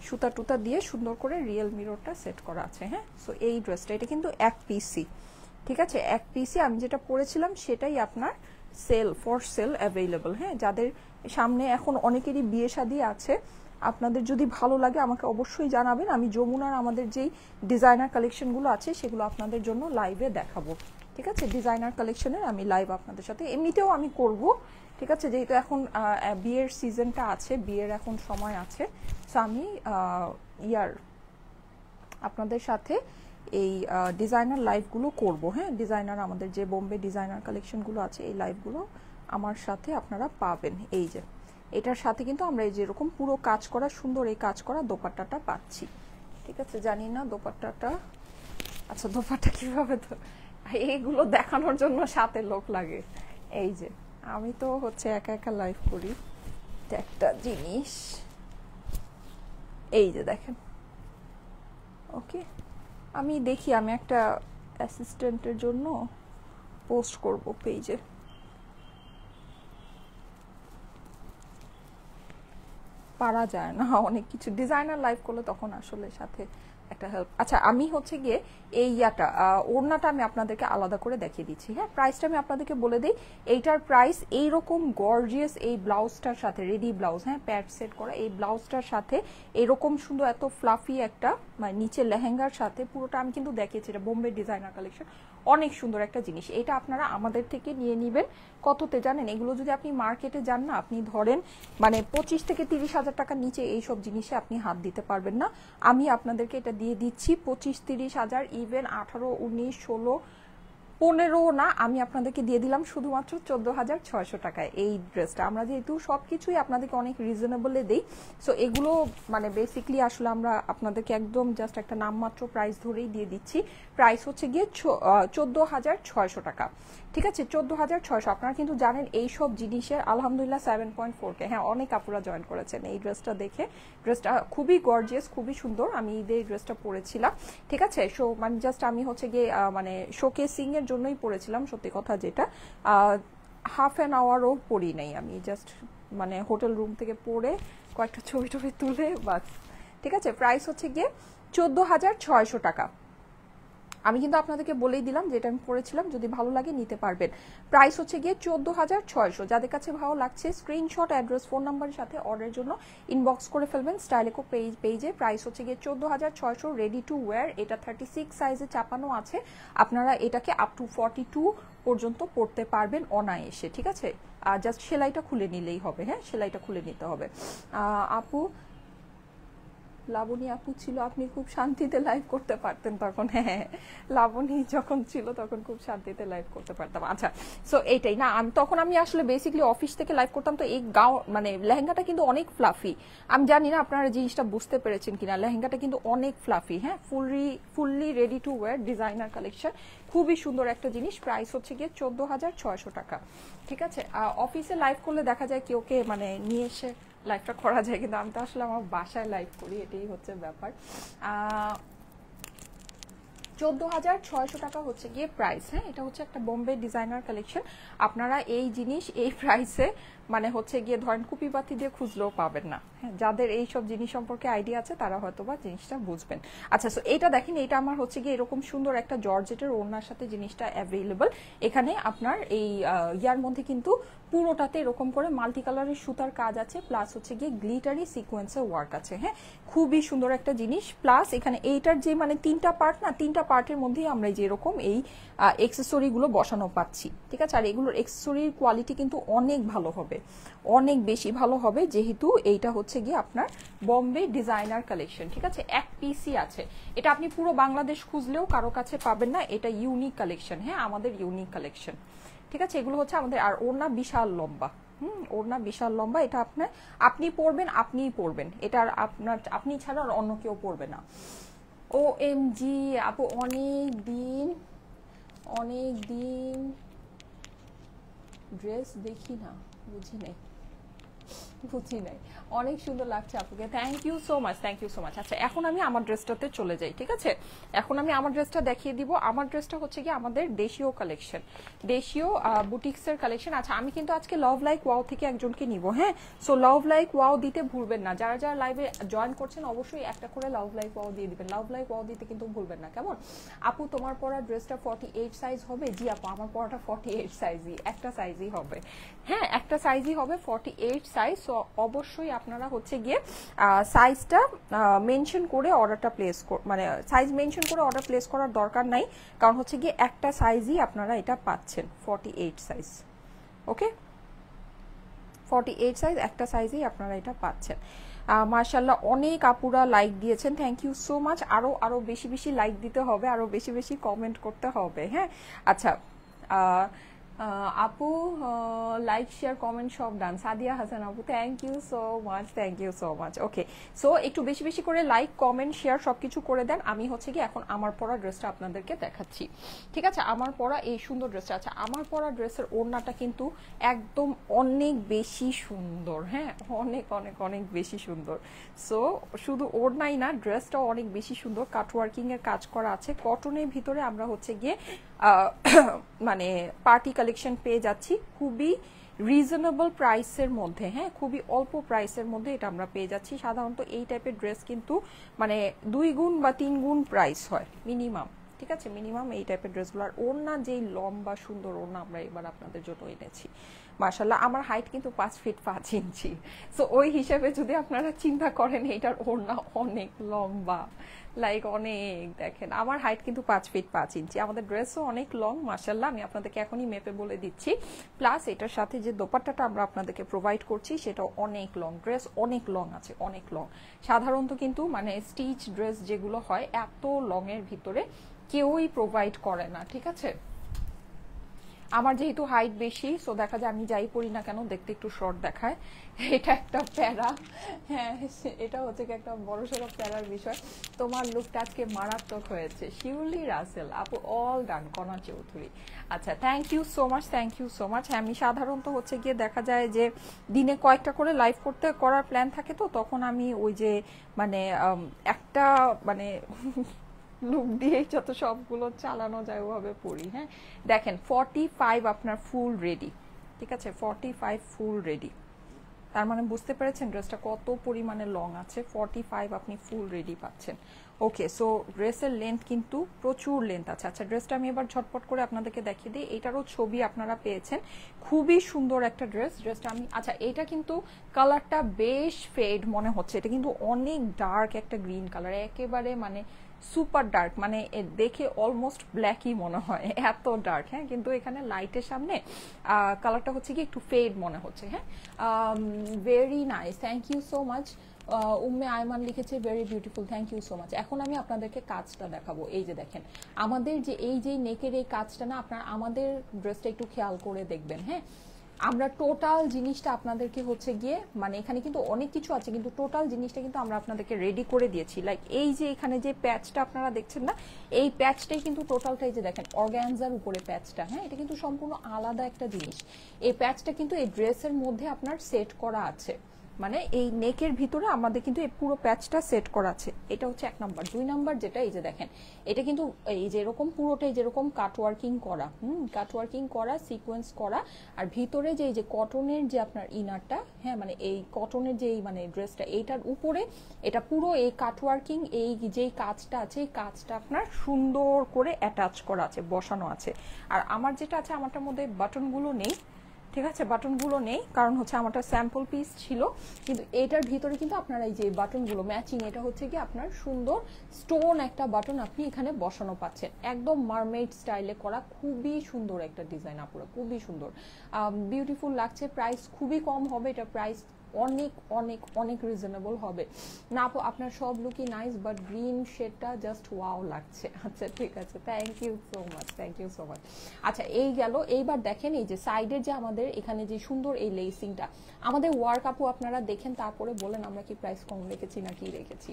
সুতা টুতা দিয়ে সুন্দর করে রিয়েল মিররটা সেট করা আছে, হ্যাঁ। সো এই ড্রেসটা এটা কিন্তু এক পিসি, ঠিক আছে, এক পিসি। আমি যেটা পরেছিলাম সেটাই আপনার ফর সেল অ্যাভেলেবল, হ্যাঁ। যাদের সামনে এখন অনেকেরই বিয়ে শাদী আছে, আপনাদের যদি ভালো লাগে আমাকে অবশ্যই জানাবেন, আমি যমুনার আমাদের যেই ডিজাইনার কালেকশনগুলো আছে সেগুলো আপনাদের জন্য লাইভে দেখাবো, ঠিক আছে। ডিজাইনার কালেকশনের আমি লাইভ আপনাদের সাথে এমনিতেও আমি করব, ঠিক আছে, যেহেতু এখন বিয়ের সিজনটা আছে, বিয়ের এখন সময় আছে। সো আমি আপনাদের সাথে এই ডিজাইনার লাইভগুলো করব, হ্যাঁ। ডিজাইনার আমাদের যে বোম্বে ডিজাইনার কালেকশনগুলো আছে এই লাইভগুলো আমার সাথে আপনারা পাবেন। এই যে এটার সাথে কিন্তু আমরা এই যে এরকম পুরো কাজ করা সুন্দর এই কাজ করা দোপাট্টাটা পাচ্ছি, ঠিক আছে। জানি না দোপাট্টাটা, আচ্ছা দোপাট্টা কিভাবে, তো এইগুলো দেখানোর জন্য সাথে লোক লাগে। এই যে আমি তো হচ্ছে একা একা লাইভ করি, একটা জিনিস এই যে দেখেন, ওকে। আমি দেখি আমি একটা অ্যাসিস্ট্যান্টের জন্য পোস্ট করব পেজে, পারা যায় না অনেক কিছু, ডিজাইনার লাইভ করলে তখন আসলে সাথে একটা হেল্প। আচ্ছা আমি হচ্ছে গিয়ে এই ইয়াটা ওড়নাটা আমি আপনাদেরকে আলাদা করে দেখিয়ে দিচ্ছি, হ্যাঁ। প্রাইসটা আমি আপনাদেরকে বলে দিই, এইটার প্রাইস এইরকম গর্জিয়াস এই ব্লাউজটার সাথে, রেডি ব্লাউজ, হ্যাঁ, প্যাড সেট করা এই ব্লাউজটার সাথে এরকম সুন্দর এত ফ্লাফি একটা মানে নিচে লেহেঙ্গার সাথে পুরোটা আমি কিন্তু দেখিয়েছি, এটা বোম্বে ডিজাইনার কালেকশন, অনেক সুন্দর একটা জিনিস। এটা আপনারা আমাদের থেকে নিয়ে নেবেন কততে জানেন, এগুলো যদি আপনি মার্কেটে যান না, আপনি ধরেন মানে 25 থেকে 30 হাজার টাকার নিচে এইসব জিনিসে আপনি হাত দিতে পারবেন না। আমি আপনাদেরকে এটা দিয়ে দিচ্ছি 25-30 হাজার, ইভেন 18, 19, 16, 15 না, আমি আপনাদেরকে দিয়ে দিলাম শুধুমাত্র 14,600 টাকায় এই ড্রেসটা। আমরা যেহেতু সবকিছুই আপনাদেরকে অনেক রিজনেবলে দেই, সো এগুলো মানে বেসিকলি আসলে আমরা আপনাদেরকে একদম জাস্ট একটা নামমাত্র প্রাইস ধরেই দিয়ে দিচ্ছি। প্রাইস হচ্ছে গিয়ে 14,600 টাকা, ঠিক আছে, 14,600। আপনারা কিন্তু জানেন এই সব জিনিসের আলহামদুলিল্লাহ 7.4K, হ্যাঁ, অনেক আপুরা জয়েন করেছেন এই ড্রেসটা দেখে। ড্রেসটা খুবই গর্জিয়াস, খুবই সুন্দর, আমি ঈদে এই ড্রেসটা পরেছিলাম, ঠিক আছে। সো মানে জাস্ট আমি হচ্ছে গিয়ে মানে শোকেসিং এর জন্যই পরেছিলাম, সত্যি কথা যেটা, হাফ অ্যান আওয়ারও পরি নাই আমি, জাস্ট মানে হোটেল রুম থেকে পরে কয়েকটা ছবি টবি তুলে বাস, ঠিক আছে। প্রাইস হচ্ছে গিয়ে 14,600 টাকা। আমি কিন্তু আপনাদেরকে বলেই দিলাম যেটা আমি পড়েছিলাম, যদি ভালো লাগে নিতে পারবেন। প্রাইস হচ্ছে গিয়ে 14,600। যাদের কাছে ভালো লাগছে স্ক্রিনশট, অ্যাড্রেস, ফোন নাম্বারের সাথে অর্ডারের জন্য ইনবক্স করে ফেলবেন স্টাইলেকো পেজে। প্রাইস হচ্ছে গিয়ে 14,600, রেডি টু ওয়্যার। এটা 36 সাইজে চাপানো আছে, আপনারা এটাকে আপ টু 42 পর্যন্ত পড়তে পারবেন অনায়াসে, ঠিক আছে। আর জাস্ট সেলাইটা খুলে নিলেই হবে, হ্যাঁ, সেলাইটা খুলে নিতে হবে। আপু লাবণী আপু ছিল, আপনি খুব শান্তিতে লাইভ করতে পারতেন তখন, হ্যাঁ, লাবণী যখন ছিল তখন খুব শান্তিতে লাইভ করতে পারতাম। আচ্ছা, সো এইটাই না, তখন আমি আসলে বেসিক্যালি অফিস থেকে লাইভ করতাম, তো এই মানে লেহেঙ্গাটা কিন্তু অনেক ফ্লাফি, আমি জানি না আপনারা জিনিসটা বুঝতে পেরেছেন কিনা, লেহেঙ্গাটা কিন্তু অনেক ফ্লাফি, হ্যাঁ, fully ready to wire designer collection, খুবই সুন্দর একটা জিনিস। প্রাইস হচ্ছে গিয়ে 14,600 টাকা, ঠিক আছে। অফিসে লাইভ করলে দেখা যায় কি ওকে মানে নিয়ে এসে লাইভটা করা যায়, কিন্তু আমি তো আসলে আমার বাসায় লাইভ করি, এটাই হচ্ছে ব্যাপার। 14,600 টাকা হচ্ছে গিয়ে প্রাইস। হ্যাঁ, এটা হচ্ছে একটা বোম্বে ডিজাইনার কালেকশন। আপনারা এই জিনিস এই প্রাইসে মানে হচ্ছে গিয়ে ধরেন কুপিবাতি দিয়ে খুঁজলেও পাবেন না। হ্যাঁ, যাদের এই সব জিনিস সম্পর্কে আইডিয়া আছে তারা হয়তো বা জিনিসটা বুঝবেন। আচ্ছা, সো এটা দেখেন, এটা আমার হচ্ছে গিয়ে এরকম সুন্দর একটা জর্জেটের ওড়নার সাথে জিনিসটা অ্যাভেলেবল। এখানে আপনার এই ইয়ার মধ্যে কিন্তু পুরোটাতে এরকম করে মাল্টি কালারের সুতার কাজ আছে, প্লাস হচ্ছে গিয়ে গ্লিটারি সিকোয়েন্সের ওয়ার্ক আছে। হ্যাঁ, খুবই সুন্দর একটা জিনিস। প্লাস এখানে এইটার যে মানে 3টা পার্ট না, 3টা পার্টের মধ্যেই আমরা যে এরকম এই এক্সেসরি গুলো বসানো পাচ্ছি। ঠিক আছে, আর এগুলোর এক্সেসরির কোয়ালিটি কিন্তু অনেক ভালো হবে, অনেক বেশি ভালো হবে, যেহেতু এইটা হচ্ছে গিয়ে আপনার বম্বে ডিজাইনার কালেকশন। ঠিক আছে, এক পিসি আছে, এটা আপনি পুরো বাংলাদেশ খুঁজলেও কারো কাছে পাবেন না। এটা ইউনিক কালেকশন। হ্যাঁ, আমাদের ইউনিক কালেকশন। ঠিক আছে, এগুলো হচ্ছে আমাদের। আর ওড়না বিশাল লম্বা। ওড়না বিশাল লম্বা। এটা আপনি পরবেন, আপনিই পরবেন, এটা আর আপনি ছাড়া আর অন্য কেউ পরবে না। OMG আপু, অনেক দিন ড্রেস দেখি না, বুঝি নাই। অনেক সুন্দর লাগছে আপুকে, thank you so much, thank you so much. আচ্ছা, এখন আমি আমার ড্রেসটাতে চলে যাই। ঠিক আছে, এখন আমি আমার ড্রেসটা দেখিয়ে দিব। আমার ড্রেসটা হচ্ছে কি আমাদের দেশীয় কালেকশন, দেশীয় বুটিক্সের কালেকশন। আচ্ছা, আমি কিন্তু আজকে লাভ লাইক ওয়াও থেকে একজনকে নিব। হ্যাঁ, সো লাভ লাইক ওয়াও দিতে ভুলবেন না। যারা যারা লাইভে জয়েন করছেন অবশ্যই একটা করে লাভ লাইক ওয়াও দিয়ে দিবেন। লাভ লাইক ওয়াও দিতে কিন্তু ভুলবেন না, কেমন? আপু, তোমার পরা ড্রেসটা 48 সাইজ হবে? জি আপু, আমার পরাটা 48 সাইজই, একটা সাইজই হবে। হ্যাঁ, একটা সাইজই হবে, 48 সাইজ। সো অবশ্যই আপনারা হচ্ছে গিয়ে সাইজটা মেনশন করে অর্ডারটা প্লেস, মানে সাইজ মেনশন করে অর্ডার প্লেস করার দরকার নাই, কারণ হচ্ছে গিয়ে একটা সাইজই আপনারা এটা পাচ্ছেন, 48 সাইজ। ওকে, 48 সাইজ, একটা সাইজেই আপনারা এটা পাচ্ছেন। মাশাআল্লাহ, অনেক আপুরা লাইক দিয়েছেন, থ্যাংক ইউ সো মাচ। আরো বেশি বেশি লাইক দিতে হবে, আরো বেশি বেশি কমেন্ট করতে হবে। হ্যাঁ, আচ্ছা, আপু লাইক শেয়ার কমেন্ট সব ডান। সাদিয়া হাসান আপু, thank you so much, thank you so much. Okay, so একটু বেশি বেশি করে লাইক কমেন্ট শেয়ার সবকিছু করে দেন। আমি হচ্ছে কি এখন আমার পরা ড্রেসটা আপনাদেরকে দেখাচ্ছি। ঠিক আছে, আমার পরা এই সুন্দর ড্রেসটা। আচ্ছা, আমার পরা ড্রেসের ওড়নাটা কিন্তু একদম অনেক বেশি সুন্দর। হ্যাঁ, অনেক অনেক অনেক বেশি সুন্দর। সো শুধু ওড়নাই না, ড্রেসটাও অনেক বেশি সুন্দর। কাটওয়ার্কিং এর কাজ করা আছে, কটনের ভিতরে আমরা হচ্ছে গিয়ে মানে পার্টি কালেকশন পেয়ে যাচ্ছি খুবই রিজনেবল প্রাইসের মধ্যে। হ্যাঁ, খুবই অল্প প্রাইসের মধ্যে এটা আমরা পেয়ে যাচ্ছি। সাধারণত এই টাইপের ড্রেস কিন্তু মানে 2 গুণ বা 3 গুণ প্রাইস হয় মিনিমাম। ঠিক আছে, মিনিমাম এই টাইপের ড্রেসগুলো। আর ওড়না যেই লম্বা সুন্দর ওড়না আমরা এবার আপনাদের জন্য এনেছি। মাশাআল্লাহ, আমার হাইট কিন্তু 5 ফিট 5 ইঞ্চি। সো ওই হিসাবে যদি আপনারা চিন্তা করেন এইটার ওড়না অনেক লম্বা, লাইক অনেক, দেখেন আমার হাইট কিন্তু 5 ফিট 5 ইঞ্চি। আমাদের ড্রেসও অনেক লং মাশাআল্লাহ, আমি আপনাদেরকে এখনই মেপে বলে দিচ্ছি। প্লাস এটার সাথে যে দোপাট্টাটা আমরা আপনাদেরকে প্রোভাইড করছি সেটাও অনেক লং। ড্রেস অনেক লং আছে, অনেক লং। সাধারণত কিন্তু মানে স্টিচ ড্রেস যেগুলো হয় এত লং এর ভিতরে কেউই প্রোভাইড করে না। ঠিক আছে, আমার যেহেতু হাইট বেশি, সো দেখা যায় আমি যাই পরি না কেন দেখতে একটু শর্ট দেখায়, এটা একটা প্যারা। হ্যাঁ, এটা হচ্ছে কি একটা বড়সড় প্যারার বিষয়। তোমার লুকটা আজকে মারাত্মক হয়েছে। শিউলি রাসেল আপু, অল ডান। কণা চৌধুরী, আচ্ছা, thank you so much, thank you so much. হ্যাঁ, আমি সাধারণত হচ্ছে গিয়ে দেখা যায় যে দিনে কয়েকটা করে লাইভ করার প্ল্যান থাকে, তো তখন আমি ওই যে মানে একটা মানে লুক দিয়ে যত সবগুলো চালানো যায় ওভাবে পড়ি। হ্যাঁ, দেখেন 45 আপনার ফুল রেডি। ঠিক আছে, 45 ফুল রেডি, তার মানে বুঝতে পেরেছেন ড্রেসটা কত পরিমাণে লং আছে। 45 আপনি ফুল রেডি পাচ্ছেন। ওকে, সো ড্রেসের লেন্থ কিন্তু প্রচুর লেন্থ আছে। আচ্ছা, ড্রেসটা আমি এবার ঝটপট করে আপনাদেরকে দেখিয়ে দিই। এটারও ছবি আপনারা পেয়েছেন, খুবই সুন্দর একটা ড্রেস। ড্রেসটা আমি, আচ্ছা, এটা কিন্তু কালারটা বেশ ফেড মনে হচ্ছে, এটা কিন্তু অনেক ডার্ক একটা গ্রিন কালার, একেবারে মানে সুপার ডার্ক, মানে দেখে অলমোস্ট ব্ল্যাকই মনে হয়, এত ডার্ক। হ্যাঁ, কিন্তু এখানে লাইটের সামনে কালারটা হচ্ছে কি একটু ফেড মনে হচ্ছে। হ্যাঁ, very nice, thank you so much. Umme Ayman লিখেছে very beautiful, thank you so much. এখন আমি আপনাদেরকে কাজটা দেখাবো। এই যে দেখেন আমাদের যে এই যে নেকের এই কাজটা না, আপনারা আমাদের ড্রেসটা একটু খেয়াল করে দেখবেন। হ্যাঁ, আমরা টোটাল জিনিসটা আপনাদেরকে হচ্ছে গিয়ে মানে এখানে কিন্তু অনেক কিছু আছে, কিন্তু টোটাল জিনিসটা কিন্তু আমরা আপনাদেরকে রেডি করে দিয়েছি। লাইক এই যে এখানে যে প্যাচটা আপনারা দেখছেন না, এই প্যাচটাই কিন্তু টোটালটাই যে দেখেন অর্গানজার উপরে প্যাচটা। হ্যাঁ, এটা কিন্তু সম্পূর্ণ আলাদা একটা জিনিস। এই প্যাচটা কিন্তু এই ড্রেসের মধ্যে আপনার সেট করা আছে। মানে এই নেকের ভিতরে আমাদের কিন্তু এই পুরো প্যাচটা সেট করা আছে। এটা হচ্ছে 1 নাম্বার। 2 নাম্বার যেটা, এই যে দেখেন এটা কিন্তু এই যে এরকম পুরোটাই যেরকম কাটওয়ার্কিং করা, কাটওয়ার্কিং করা, সিকোয়েন্স করা, আর ভিতরে যে এই যে কটনের যে আপনার ইনারটা, হ্যাঁ মানে এই কটনের যে মানে ড্রেসটা, এইটার উপরে এটা পুরো এই কাটওয়ার্কিং, এই যে কাজটা আছে এই কাজটা আপনার সুন্দর করে অ্যাটাচ করা আছে, বসানো আছে। আর আমার যেটা আছে, আমারটার মধ্যে বাটনগুলো নেই, ঠিক আছে, বাটনগুলো নেই, কারণ হচ্ছে আমারটা স্যাম্পল পিস ছিল। কিন্তু এটার ভিতরে কিন্তু আপনারা এই যে বাটনগুলো ম্যাচিং, এটা হচ্ছে কি আপনার সুন্দর স্টোন একটা বাটন আপনি এখানে বসানো পাচ্ছেন, একদম মারমেড স্টাইলে করা, খুবই সুন্দর একটা ডিজাইন আপুরা, খুবই সুন্দর, বিউটিফুল লাগছে। প্রাইস খুবই কম হবে, এটা প্রাইস অনেক অনেক অনেক রিজনেবল হবে না আপু। আপনার সব লুকই নাইস, বাট গ্রিন শেডটা জাস্ট ওয়াও লাগছে। আচ্ছা ঠিক আছে, thank you so much, thank you so much. আচ্ছা এই গেল। এইবার দেখেন এই যে সাইডের যে আমাদের এখানে যে সুন্দর এই লেসিংটা, আমাদের ওয়ার্ক আপু আপনারা দেখেন, তারপরে বলেন আমরা কি প্রাইস কম রেখেছি না কি রেখেছি।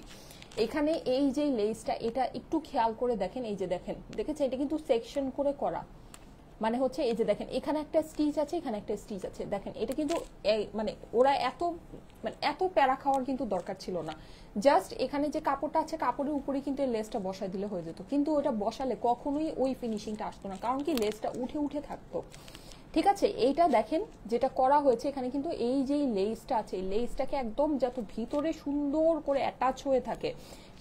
এখানে এই যে লেসটা, এটা একটু খেয়াল করে দেখেন, এই যে দেখেন, দেখেছেন এটা কিন্তু সেকশন করে করা, মানে হচ্ছে এই যে দেখেন এখানে একটা স্টিচ আছে, এখানে একটা স্টিচ আছে, দেখেন এটা কিন্তু মানে ওরা এত প্যারা খাওয়ার কিন্তু দরকার ছিল না। জাস্ট এখানে যে কাপড়টা আছে, কাপড়ের উপরে কিন্তু এই লেসটা বসায় দিলে হয়ে যেত, কিন্তু ওটা বসালে কখনোই ওই ফিনিশিংটা আসতো না, কারণ কি লেসটা উঠে উঠে থাকতো। ঠিক আছে, এইটা দেখেন যেটা করা হয়েছে এখানে, কিন্তু এই যে লেসটা আছে, এই লেসটাকে একদম যত ভিতরে সুন্দর করে অ্যাটাচ হয়ে থাকে,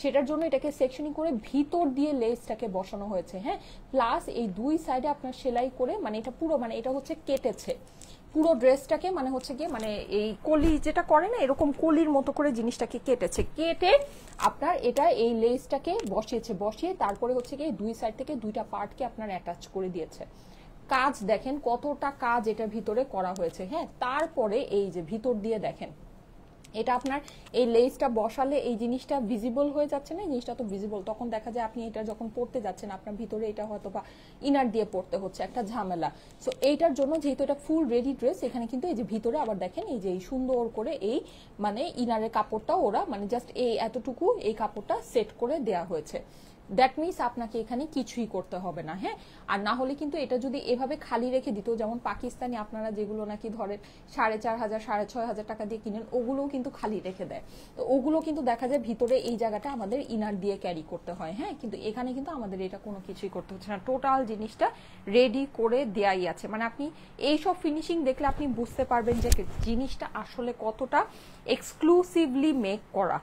সেটার জন্য এটাকে সেকশনিং করে ভিতর দিয়ে লেসটাকে বসানো হয়েছে, হ্যাঁ। প্লাস এই দুই সাইডে আপনার সেলাই করে, মানে এটা পুরো, মানে এটা হচ্ছে কেটেছে পুরো ড্রেসটাকে, মানে হচ্ছে গিয়ে মানে এই কলি যেটা করে না, এরকম কলির মতো করে জিনিসটাকে কেটেছে, কেটে আপনার এটা এই লেসটাকে বসিয়েছে, বসিয়ে তারপরে হচ্ছে গিয়ে দুই সাইড থেকে দুইটা পার্টকে আপনার অ্যাটাচ করে দিয়েছে। কাজ দেখেন কতটা কাজ এটার ভিতরে করা হয়েছে, হ্যাঁ। তারপরে এই যে ভিতর দিয়ে দেখেন, এটা আপনার এই লেসটা বসালে এই জিনিসটা ভিজিবল হয়ে যাচ্ছে না, জিনিসটা তো ভিজিবল, তখন দেখা যায় আপনি এটা যখন পড়তে যাচ্ছেন আপনার ভিতরে এটা হয়তো বা ইনার দিয়ে পড়তে হচ্ছে, একটা ঝামেলা। সো এইটার জন্য যেহেতু এটা ফুল রেডি ড্রেস, এখানে কিন্তু এই যে ভিতরে আবার দেখেন এই যে সুন্দর করে এই মানে ইনারের কাপড়টা ওরা মানে জাস্ট এই এতটুকু এই কাপড়টা সেট করে দেয়া হয়েছে। দ্যাট মিনস আপনাকে এখানে কিছুই করতে হবে না, হ্যাঁ। আর না হলে কিন্তু এটা যদি এভাবে খালি রেখে দিত, যেমন পাকিস্তানি আপনারা যেগুলো নাকি ধরেন 4,500 6,500 টাকা দিয়ে কিনেন, ওগুলোও কিন্তু খালি রেখে দেয়, তো ওগুলো কিন্তু দেখা যায় ভিতরে এই জায়গাটা আমাদের ইনার দিয়ে ক্যারি করতে হয়, হ্যাঁ। কিন্তু এখানে কিন্তু আমাদের এটা কোনো কিছুই করতে হচ্ছে না, টোটাল জিনিসটা রেডি করে দেয়াই আছে। মানে আপনি এইসব ফিনিশিং দেখলে আপনি বুঝতে পারবেন যে জিনিসটা আসলে কতটা এক্সক্লুসিভলি মেক করা,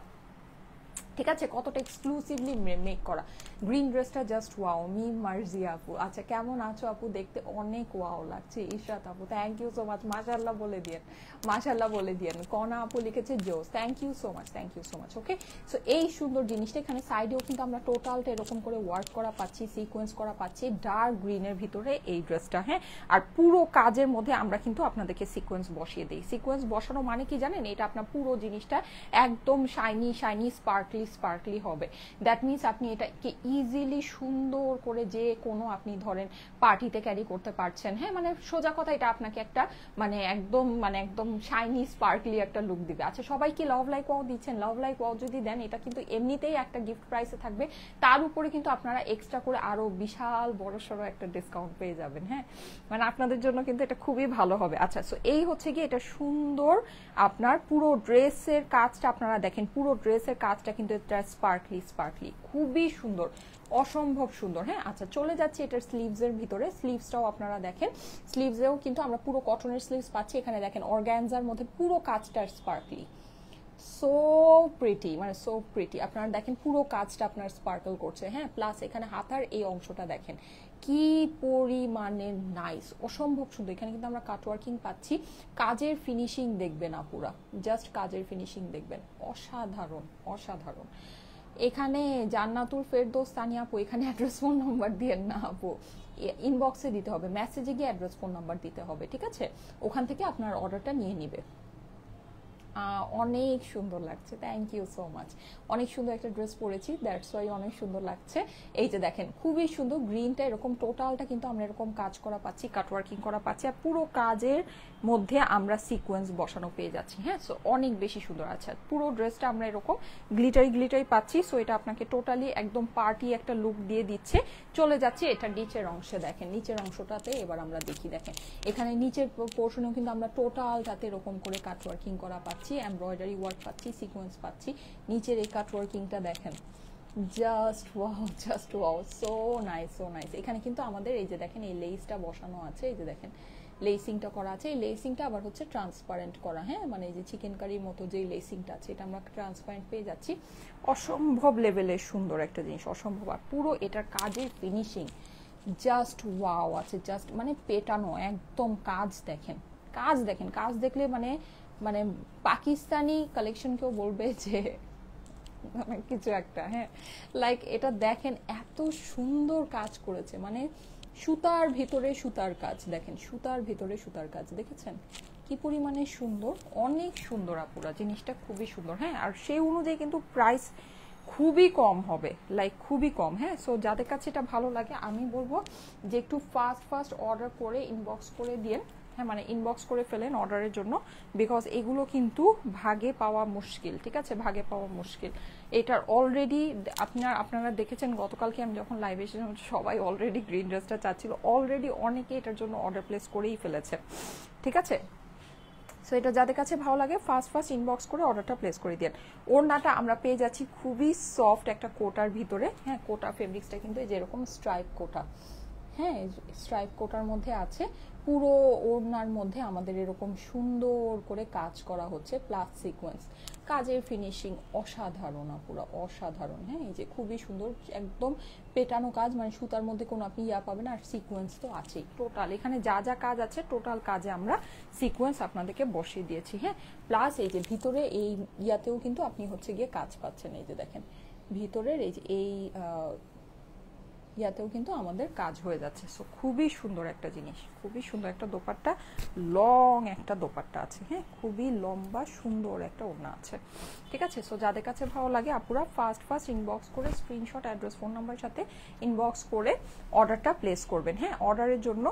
ঠিক আছে, কতটা এক্সক্লুসিভলি মেক করা। গ্রিন ড্রেসটা জাস্ট ওয়াও। মি মার্জিয়া আপু, আচ্ছা কেমন আছো আপু, দেখতে অনেক ওয়াও লাগছে। ইশরাত আপু থ্যাংক ইউ সো মাচ, মাশাআল্লাহ বলে দিয়েন, মাশাআল্লাহ বলে দিয়েন। কনা আপু লিখেছে জোস, thank you so much, thank you so much. Okay, so এই সুন্দর জিনিসটা এখানে সাইডেও কিন্তু আমরা টোটালটা এরকম করে ওয়ার্ক করা পাচ্ছি, সিকোয়েন্স করা পাচ্ছি ডার্ক গ্রিনের ভিতরে এই ড্রেসটা, হ্যাঁ। আর পুরো কাজের মধ্যে আমরা কিন্তু আপনাদেরকে সিকোয়েন্স বসিয়ে দিই। সিকোয়েন্স বসানো মানে কি জানেন, এটা আপনার পুরো জিনিসটা একদম শাইনি শাইনি স্পার্কলি স্পার্কলি হবে। দ্যাট মিনস আপনি এটাকে ইজিলি সুন্দর করে যে কোনো আপনি ধরেন পার্টিতে ক্যারি করতে পারছেন, হ্যাঁ। মানে সোজা কথা, এটা আপনাকে একটা মানে একদম শাইনি স্পার্কলি একটা লুক দিবে। আচ্ছা সবাই কি লাভ লাইক ওয়াও দিচ্ছেন? লাভ লাইক ওয়াও যদি দেন, এটা কিন্তু এমনিতেই একটা গিফট প্রাইসে থাকবে, তার উপরে কিন্তু আপনারা এক্সট্রা করে আরো বিশাল বড়সড় একটা ডিসকাউন্ট পেয়ে যাবেন, হ্যাঁ। মানে আপনাদের জন্য কিন্তু এটা খুবই ভালো হবে। আচ্ছা সো এই হচ্ছে কি এটা সুন্দর আপনার পুরো ড্রেসের কাজটা, আপনারা দেখেন পুরো ড্রেসের কাজটা কিন্তু এটা স্পার্কলি স্পার্কলি, খুবই সুন্দর, অসম্ভব সুন্দর, হ্যাঁ। আচ্ছা চলে যাচ্ছে এটার স্লিভস এর ভিতরে। স্লিভসটাও আপনারা দেখেন, স্লিভসেও কিন্তু আমরা পুরো কটনের স্লিভস পাচ্ছি। এখানে দেখেন অর্গানজার মধ্যে পুরো কাজটা স্পার্কলি, সো প্রিটি, মানে সো প্রিটি। আপনারা দেখেন পুরো কাজটা আপনার স্পার্কল করছে, হ্যাঁ। প্লাস এখানে হাতার এই অংশটা দেখেন কি পরিমাণে নাইস, অসম্ভব সুন্দর। এখানে কিন্তু আমরা কাটওয়ার্কিং পাচ্ছি, কাজের ফিনিশিং দেখবেন আপুরা, জাস্ট কাজের ফিনিশিং দেখবেন, অসাধারণ অসাধারণ। এখানে জান্নাতুল ফেরদৌস তানিয়া আপু, এখানে অ্যাড্রেস ফোন নাম্বার দিয়েন না আপু, ইনবক্সে দিতে হবে, মেসেজে গিয়ে অ্যাড্রেস ফোন নাম্বার দিতে হবে, ঠিক আছে। ওখান থেকে আপনার অর্ডারটা নিয়ে নিবে। অনেক সুন্দর লাগছে, থ্যাংক ইউ সো মাচ। অনেক সুন্দর একটা ড্রেস পরেছি, দ্যাটস ওয়াই অনেক সুন্দর লাগছে। এই যে দেখেন খুবই সুন্দর, গ্রিনটা এরকম টোটালটা কিন্তু আমরা এরকম কাজ করা পাচ্ছি, কাটওয়ার্কিং করা পাচ্ছি, আর পুরো কাজের মধ্যে আমরা সিকোয়েন্স বসানো পেয়ে যাচ্ছি, হ্যাঁ। সো অনেক বেশি সুন্দর। আচ্ছা পুরো ড্রেসটা আমরা এরকম গ্লিটারি পাচ্ছি, সো এটা আপনাকে টোটালি একদম পার্টি একটা লুক দিয়ে দিচ্ছে। চলে যাচ্ছে এটা নিচের অংশে, দেখেন নিচের অংশটাতে এবার আমরা দেখি, দেখেন এখানে নিচের পোর্শনেও কিন্তু আমরা টোটালটাতে এরকম করে কাটওয়ার্কিং করা পাচ্ছি, পাচ্ছি, এমব্রয়ডারি ওয়ার্ক পাচ্ছি, সিকোয়েন্স পাচ্ছি, নিচের এই কাট ওয়ার্কিংটা দেখেন, জাস্ট ওয়াও, সো নাইস। এখানে কিন্তু আমাদের এই যে দেখেন এই লেসটা বসানো আছে, এই যে দেখেন লেসিংটা করা আছে। এই লেসিংটা আবার হচ্ছে ট্রান্সপারেন্ট করা, হ্যাঁ, মানে এই যে চিকেন কারির মতো যে লেসিংটা আছে এটা আমরা ট্রান্সপারেন্ট পেয়ে যাচ্ছি। অসম্ভব লেভেলের সুন্দর একটা জিনিস, অসম্ভব। আর পুরো এটার কাজের ফিনিশিং জাস্ট ওয়াও আছে, জাস্ট মানে পেটানো একদম। কাজ দেখেন, কাজ দেখলে মানে মানে পাকিস্তানি কালেকশন কেউ বলবে যে কিছু একটা, হ্যাঁ, লাইক এটা দেখেন এত সুন্দর কাজ করেছে, মানে সুতার ভিতরে সুতার কাজ দেখেন, সুতার ভিতরে সুতার কাজ দেখেছেন কি পরিমাণে সুন্দর, অনেক সুন্দর আপুরা, জিনিসটা খুবই সুন্দর। হ্যাঁ, আর সেই অনুযায়ী কিন্তু প্রাইস খুবই কম হবে, লাইক খুবই কম। হ্যাঁ, সো যাদের কাছে এটা ভালো লাগে আমি বলবো যে একটু ফাস্ট অর্ডার করে ইনবক্স করে দিন। হ্যাঁ, মানে ইনবক্স করে ফেলেন অর্ডারের জন্য, বিকজ এগুলো কিন্তু ভাগে পাওয়া মুশকিল, ঠিক আছে, ভাগে পাওয়া মুশকিল। এটার অলরেডি আপনারা দেখেছেন গতকালকে আমি যখন লাইভে এসেছিলাম সবাই অলরেডি গ্রিন ড্রেসটা চাচ্ছিল, অলরেডি অনেকে এটার জন্য অর্ডার প্লেস করেই ফেলেছে, ঠিক আছে। সো এটা যাদের কাছে ভালো লাগে ফার্স্ট ইনবক্স করে অর্ডারটা প্লেস করে দিন। ওড়নাটা আমরা পেয়ে যাচ্ছি খুবই সফট একটা কোটার ভিতরে। হ্যাঁ, কোটা ফেব্রিক্সটা কিন্তু যেরকম স্ট্রাইপ কোটা, হ্যাঁ, স্ট্রাইপ কোটার মধ্যে আছে। পুরো ওড়নার মধ্যে আমাদের এরকম সুন্দর করে কাজ করা হচ্ছে, প্লাস সিকোয়েন্স। কাজের ফিনিশিং অসাধারণ, পুরো অসাধারণ। হ্যাঁ, এই যে খুবই সুন্দর একদম পেটানো কাজ, মানে সুতার মধ্যে কোনো আপনি ইয়া পাবেন। আর সিকোয়েন্স তো আছেই, টোটাল এখানে যা কাজ আছে টোটাল কাজে আমরা সিকোয়েন্স আপনাদেরকে বসিয়ে দিয়েছি। হ্যাঁ, প্লাস এই যে ভিতরে এই ইয়াতেও কিন্তু আপনি হচ্ছে গিয়ে কাজ পাচ্ছেন, এই যে দেখেন ভিতরের এই যে এই ইয়াতেও কিন্তু আমাদের কাজ হয়ে যাচ্ছে। সো খুবই সুন্দর একটা জিনিস, খুবই সুন্দর একটা দোপাট্টা, লং একটা দোপাট্টা আছে। হ্যাঁ, খুবই লম্বা সুন্দর একটা ওড়না আছে, ঠিক আছে। সো যাদের কাছে ভালো লাগে আপুরা ফার্স্ট ইনবক্স করে স্ক্রিনশট, অ্যাড্রেস, ফোন নাম্বারের সাথে ইনবক্স করে অর্ডারটা প্লেস করবেন। হ্যাঁ, অর্ডারের জন্য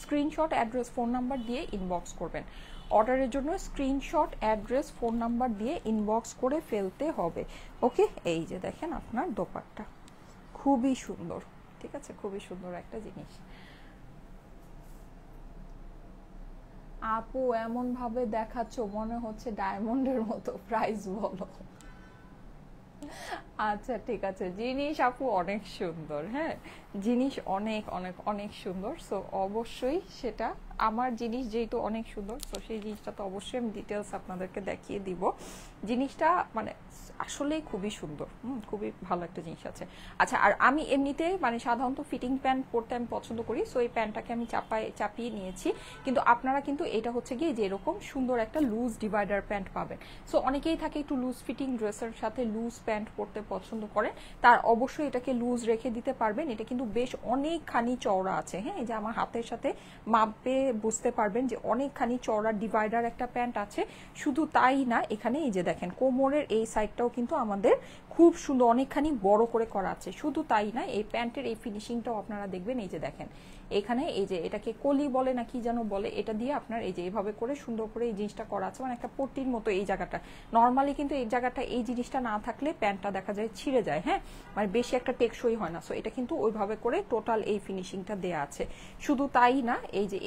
স্ক্রিনশট, অ্যাড্রেস, ফোন নাম্বার দিয়ে ইনবক্স করবেন। অর্ডারের জন্য স্ক্রিনশট, অ্যাড্রেস, ফোন নাম্বার দিয়ে ইনবক্স করে ফেলতে হবে। ওকে, এই যে দেখেন আপনার দোপাট্টা খুবই সুন্দর, ঠিক আছে, খুবই সুন্দর একটা জিনিস। আপু এমন ভাবে দেখাচ্ছ মনে হচ্ছে ডায়মন্ডের মতো, প্রাইস বলো। আচ্ছা ঠিক আছে, জিনিস আপু অনেক সুন্দর, হ্যাঁ, জিনিস অনেক অনেক অনেক সুন্দর। সো অবশ্যই সেটা আমার জিনিস যেহেতু অনেক সুন্দর, তো সেই জিনিসটা তো অবশ্যই আমি ডিটেলস আপনাদেরকে দেখিয়ে দিব। জিনিসটা মানে আসলেই খুবই সুন্দর, খুবই ভালো একটা জিনিস আছে। আচ্ছা, আর আমি এমনিতে মানে সাধারণত ফিটিং প্যান্ট পরতে আমি পছন্দ করি, সো এই প্যান্টটাকে আমি চাপিয়ে নিয়েছি। কিন্তু আপনারা কিন্তু এটা হচ্ছে গিয়ে যে এরকম সুন্দর একটা লুজ ডিভাইডার প্যান্ট পাবেন। সো অনেকেই থাকে একটু লুজ ফিটিং ড্রেসের সাথে লুজ প্যান্ট পরতে পছন্দ করেন, তার অবশ্যই এটাকে লুজ রেখে দিতে পারবেন। এটা কিন্তু বেশ অনেকখানি চওড়া আছে। হ্যাঁ, এই যে আমার হাতের সাথে মাপে বুঝতে পারবেন যে অনেকখানি চওড়া ডিভাইডার একটা প্যান্ট আছে। শুধু তাই না, এখানে এই যে দেখেন কোমরের এই সাইডটাও কিন্তু আমাদের খুব সুন্দর অনেকখানি বড় করে করা আছে। শুধু তাই না, এই প্যান্টের এই ফিনিশিংটাও আপনারা দেখবেন, এই যে দেখেন এখানে এই যে এটাকে কলি বলে না কি যেন বলে, এটা দিয়ে আপনার এই যে এইভাবে করে সুন্দর করে এই জিনিসটা করা আছে, মানে একটা পট্টির মতো এই জায়গাটা। নর্মালি কিন্তু এই জায়গাটা এই জিনিসটা না থাকলে প্যান্টটা দেখা যায় ছিঁড়ে যায়, হ্যাঁ, মানে বেশি একটা টেকসই হয় না। সো এটা কিন্তু ওইভাবে করে টোটাল এই ফিনিশিংটা দেয়া আছে। শুধু তাই না, এই যে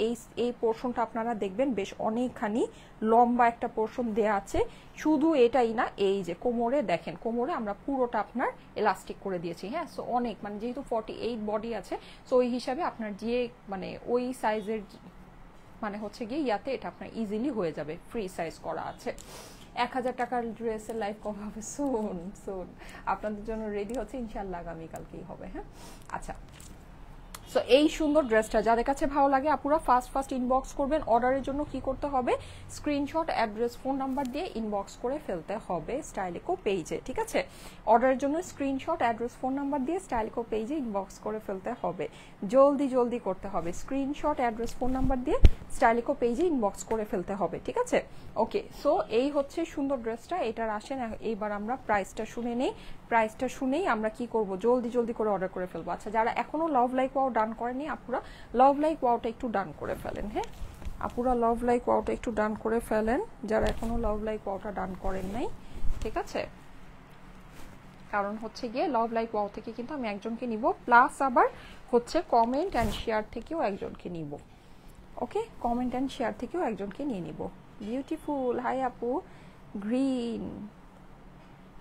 এই পোর্শনটা আপনারা দেখবেন বেশ অনেকখানি লম্বা একটা পোর্শন দেয়া আছে। শুধু এটাই না, এই যে কোমরে দেখেন, কোমরে আমরা পুরোটা আপনার এলাস্টিক করে দিয়েছি। হ্যাঁ, সো অনেক মানে যেহেতু 48 বডি আছে, সো ওই হিসাবে আপনার যে মানে ওই সাইজের মানে হচ্ছে গিয়ে ইয়াতে এটা আপনার ইজিলি হয়ে যাবে, ফ্রি সাইজ করা আছে। 1000 টাকার ড্রেসের লাইভ কবে হবে? সুন আপনাদের জন্য রেডি হচ্ছে ইনশাল্লাহ, আগামীকালকেই হবে। হ্যাঁ, আচ্ছা, সো এই সুন্দর ড্রেসটা যাদের কাছে ভালো লাগে আপুরা ফার্স্ট ইনবক্স করবেন। অর্ডারের জন্য কি করতে হবে? স্ক্রিনশট, অ্যাড্রেস, ফোন নাম্বার দিয়ে ইনবক্স করে ফেলতে হবে স্টাইলিকো পেজে, ঠিক আছে। অর্ডারের জন্য স্ক্রিনশট, অ্যাড্রেস, ফোন নাম্বার দিয়ে স্টাইলিকো পেজে ইনবক্স করে ফেলতে হবে, জলদি করতে হবে। স্ক্রিনশট, অ্যাড্রেস, ফোন নাম্বার দিয়ে স্টাইলিকো পেজে ইনবক্স করে ফেলতে হবে, ঠিক আছে। ওকে, সো এই হচ্ছে সুন্দর ড্রেসটা। এটার আসেন এইবার আমরা প্রাইসটা শুনে নেই। প্রাইসটা শুনেই আমরা কি করব, জলদি করে অর্ডার করে ফেলবো। আচ্ছা, যারা এখনো লাভ লাইক ওয়াও ডান করেনি আপুরা লাভ লাইক ওয়াওটা একটু ডান করে ফেলেন। হ্যাঁ আপুরা, লাভ লাইক ওয়াওটা একটু ডান করে ফেলেন যারা এখনো লাভ লাইক ওয়াওটা ডান করেন নাই, ঠিক আছে। কারণ হচ্ছে গিয়ে লাভ লাইক ওয়াও থেকে কিন্তু আমি একজনকে নিব, প্লাস আবার হচ্ছে কমেন্ট অ্যান্ড শেয়ার থেকেও একজনকে নিব। ওকে, কমেন্ট অ্যান্ড শেয়ার থেকেও একজনকে নিয়ে নিব। বিউটিফুল, হাই আপু। গ্রিন,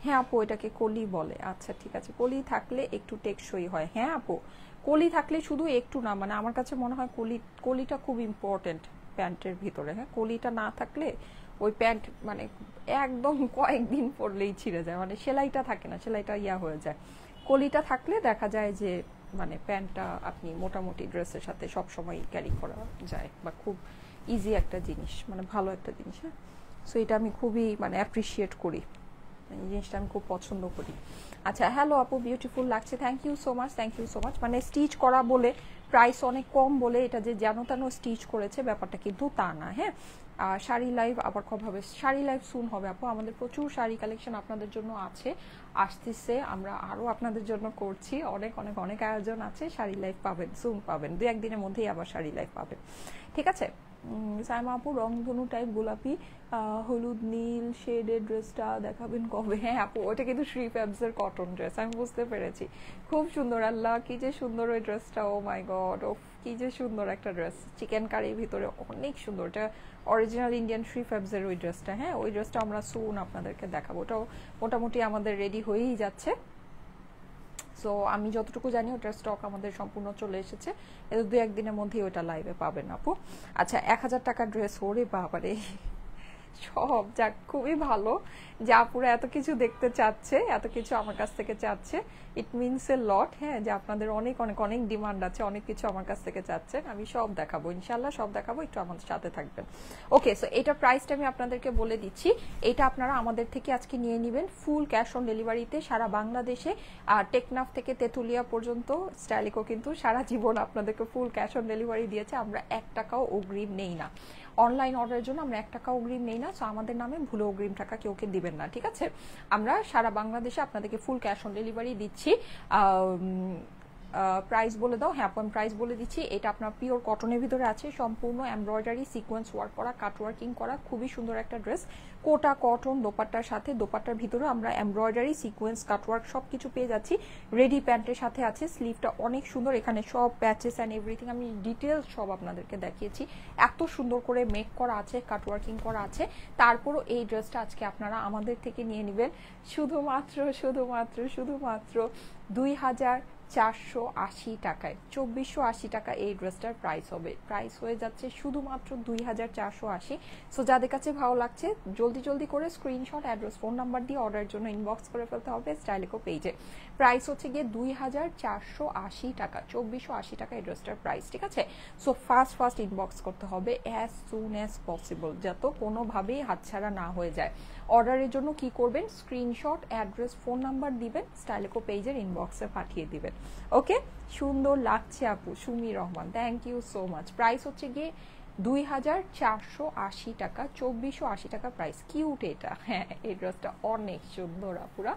হ্যাঁ আপু এটাকে কলি বলে। আচ্ছা ঠিক আছে, কলি থাকলে একটু টেকসই হয়। হ্যাঁ আপু, কলি থাকলে শুধু একটু না, মানে আমার কাছে মনে হয় কলিটা খুব ইম্পর্টেন্ট প্যান্টের ভিতরে। হ্যাঁ, কলিটা না থাকলে ওই প্যান্ট মানে একদম কয়েকদিন পরলেই ছিঁড়ে যায়, মানে সেলাইটা থাকে না, সেলাইটা হয়ে যায়। কলিটা থাকলে দেখা যায় যে মানে প্যান্টটা আপনি মোটামুটি ড্রেসের সাথে সব সময় ক্যারি করা যায়, বা খুব ইজি একটা জিনিস, মানে ভালো একটা জিনিস। হ্যাঁ, সো এটা আমি খুবই মানে অ্যাপ্রিসিয়েট করি, এই জিনিসটা আমি খুব পছন্দ করি। আচ্ছা, হ্যালো আপু, বিউটিফুল লাগছে, thank you so much, thank you so much. মানে স্টিচ করা বলে, প্রাইস অনেক কম বলে এটা যে যেন তেন স্টিচ করেছে ব্যাপারটা কিন্তু তা না। হ্যাঁ, শাড়ি লাইভ আবার কবে হবে? শাড়ি লাইভ সুন হবে আপু, আমাদের প্রচুর শাড়ি কালেকশন আপনাদের জন্য আছে, আসতেছে, আমরা আরও আপনাদের জন্য করছি, অনেক অনেক অনেক আয়োজন আছে। শাড়ি লাইভ পাবেন, সুন পাবেন, দু একদিনের মধ্যেই আবার শাড়ি লাইভ পাবেন, ঠিক আছে। সাইমা আপু, রংধনু টাইপ গোলাপি হলুদ নীল শেডের ড্রেসটা দেখাবেন কবে? হ্যাঁ আপু, ওটা কিন্তু শ্রী ফ্যাবসের কটন ড্রেস, আমি বুঝতে পেরেছি, খুব সুন্দর। আল্লাহ, কি যে সুন্দর ওই ড্রেসটা, ও মাই গড, ও কি যে সুন্দর একটা ড্রেস, চিকেন কারির ভিতরে, অনেক সুন্দর। এটা অরিজিনাল ইন্ডিয়ান শ্রী ফ্যাবসের ওই ড্রেসটা। হ্যাঁ, ওই ড্রেসটা আমরা সুন আপনাদেরকে দেখাবো, ওটাও মোটামুটি আমাদের রেডি হয়েই যাচ্ছে। সো আমি যতটুকু জানি ওটার স্টক আমাদের সম্পূর্ণ চলে এসেছে, এদের দু একদিনের মধ্যেই ওটা লাইভে পাবেন আপু। আচ্ছা, 1000 টাকার ড্রেস, ওরে বাবারে, সব যাক, খুবই ভালো যে আপুরা এত কিছু দেখতে চাচ্ছে, এত কিছু আমার কাছ থেকে চাচ্ছে, ইট মিনস এ লট। হ্যাঁ, যে আপনাদের অনেক অনেক অনেক ডিমান্ড আছে, অনেক কিছু আমার কাছ থেকে চাচ্ছেন, আমি সব দেখাবো ইনশাল্লাহ, সব দেখাবো, একটু আমাদের সাথে থাকবেন। ওকে, সো এটা প্রাইসটা আমি আপনাদেরকে বলে দিচ্ছি, এটা আপনারা আমাদের থেকে আজকে নিয়ে নেবেন ফুল ক্যাশ অন ডেলিভারিতে সারা বাংলাদেশে, আর টেকনাফ থেকে তেঁতুলিয়া পর্যন্ত স্টাইলিকো কিন্তু সারা জীবন আপনাদেরকে ফুল ক্যাশ অন ডেলিভারি দিয়েছে, আমরা 1 টাকাও অগ্রিম নেই না। অনলাইন অর্ডারের জন্য আমরা 1 টাকা অগ্রিম নেই না, সো আমাদের নামে ভুলে অগ্রিম টাকা কেউ দিবেন না, ঠিক আছে। আমরা সারা বাংলাদেশে আপনাদেরকে ফুল ক্যাশ অন ডেলিভারি দিচ্ছি। প্রাইস বলে দাও। হ্যাঁ, আমি প্রাইস বলে দিচ্ছি, এটা আপনার পিওর কটনের ভিতরে আছে, সম্পূর্ণ এমব্রয়ডারি সিকোয়েন্স ওয়ার্ক করা, কাট ওয়ার্কিং করা, খুবই সুন্দর একটা ড্রেস, কোটা কটন দোপাট্টার সাথে, দোপাট্টার ভিতরে আমরা এমব্রয়ডারি সিকোয়েন্স কাটওয়ার্ক সব কিছু পেয়ে যাচ্ছি, রেডি প্যান্টের সাথে আছে, স্লিভটা অনেক সুন্দর, এখানে সব প্যাচেস অ্যান্ড এভরিথিং আমি ডিটেলস সব আপনাদেরকে দেখিয়েছি, এত সুন্দর করে মেক করা আছে, কাটওয়ার্কিং করা আছে। তারপরও এই ড্রেসটা আজকে আপনারা আমাদের থেকে নিয়ে নেবেন শুধুমাত্র শুধুমাত্র শুধুমাত্র 2480 টাকায়, 2480 টাকা এই ড্রেসটার প্রাইস হবে, প্রাইস হয়ে যাচ্ছে শুধুমাত্র 2480। সো যাদের কাছে ভালো লাগছে জলদি জলদি করে স্ক্রিনশট, অ্যাড্রেস, ফোন নাম্বার দিয়ে অর্ডারের জন্য ইনবক্স করে ফেলতে হবে স্টাইলিকো পেজে। প্রাইস হচ্ছে গিয়ে 2480 টাকা, 2480 টাকা এই ড্রেসটার প্রাইস, ঠিক আছে। সো ফার্স্ট ইনবক্স করতে হবে অ্যাজ সুন অ্যাজ পসিবল, যাতে কোনোভাবেই হাতছাড়া না হয়ে যায়। অর্ডারের জন্য কি করবেন, স্ক্রিনশট, অ্যাড্রেস, ফোন নাম্বার দিবেন, স্টাইলিকো পেজের ইনবক্সে পাঠিয়ে দিবেন। ওকে, সুন্দর লাগছে আপু, Sumi Rahman, thank you so much. Price হচ্ছে গিয়ে 2480 টাকা, 2480 টাকা প্রাইস। কিউট এটা, হ্যাঁ এই ড্রেসটা অনেক সুন্দর আপুরা,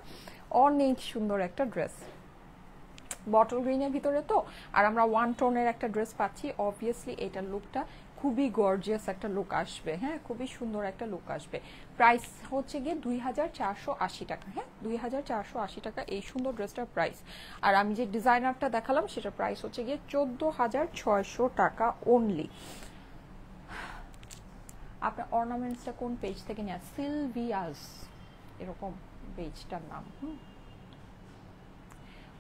অনেক সুন্দর একটা ড্রেস, বটল গ্রিনের ভিতরে তো, আর আমরা ওয়ান টোনের একটা ড্রেস পাচ্ছি, অবভিয়াসলি এটার লুকটা খুবই গর্জিয়াস একটা লুক আসবে, হ্যাঁ খুবই সুন্দর একটা লুক আসবে। প্রাইস হচ্ছে গিয়ে 2480 টাকা, হ্যাঁ 2480 টাকা এই সুন্দর ড্রেসটার প্রাইস। আর আমি যে ডিজাইনারটা দেখালাম সেটার প্রাইস হচ্ছে গিয়ে 14600 টাকা অনলি। আপনার অর্নামেন্টসটা কোন পেজ থেকে নেওয়া? সিলভিয়াস এরকম পেজটার নাম।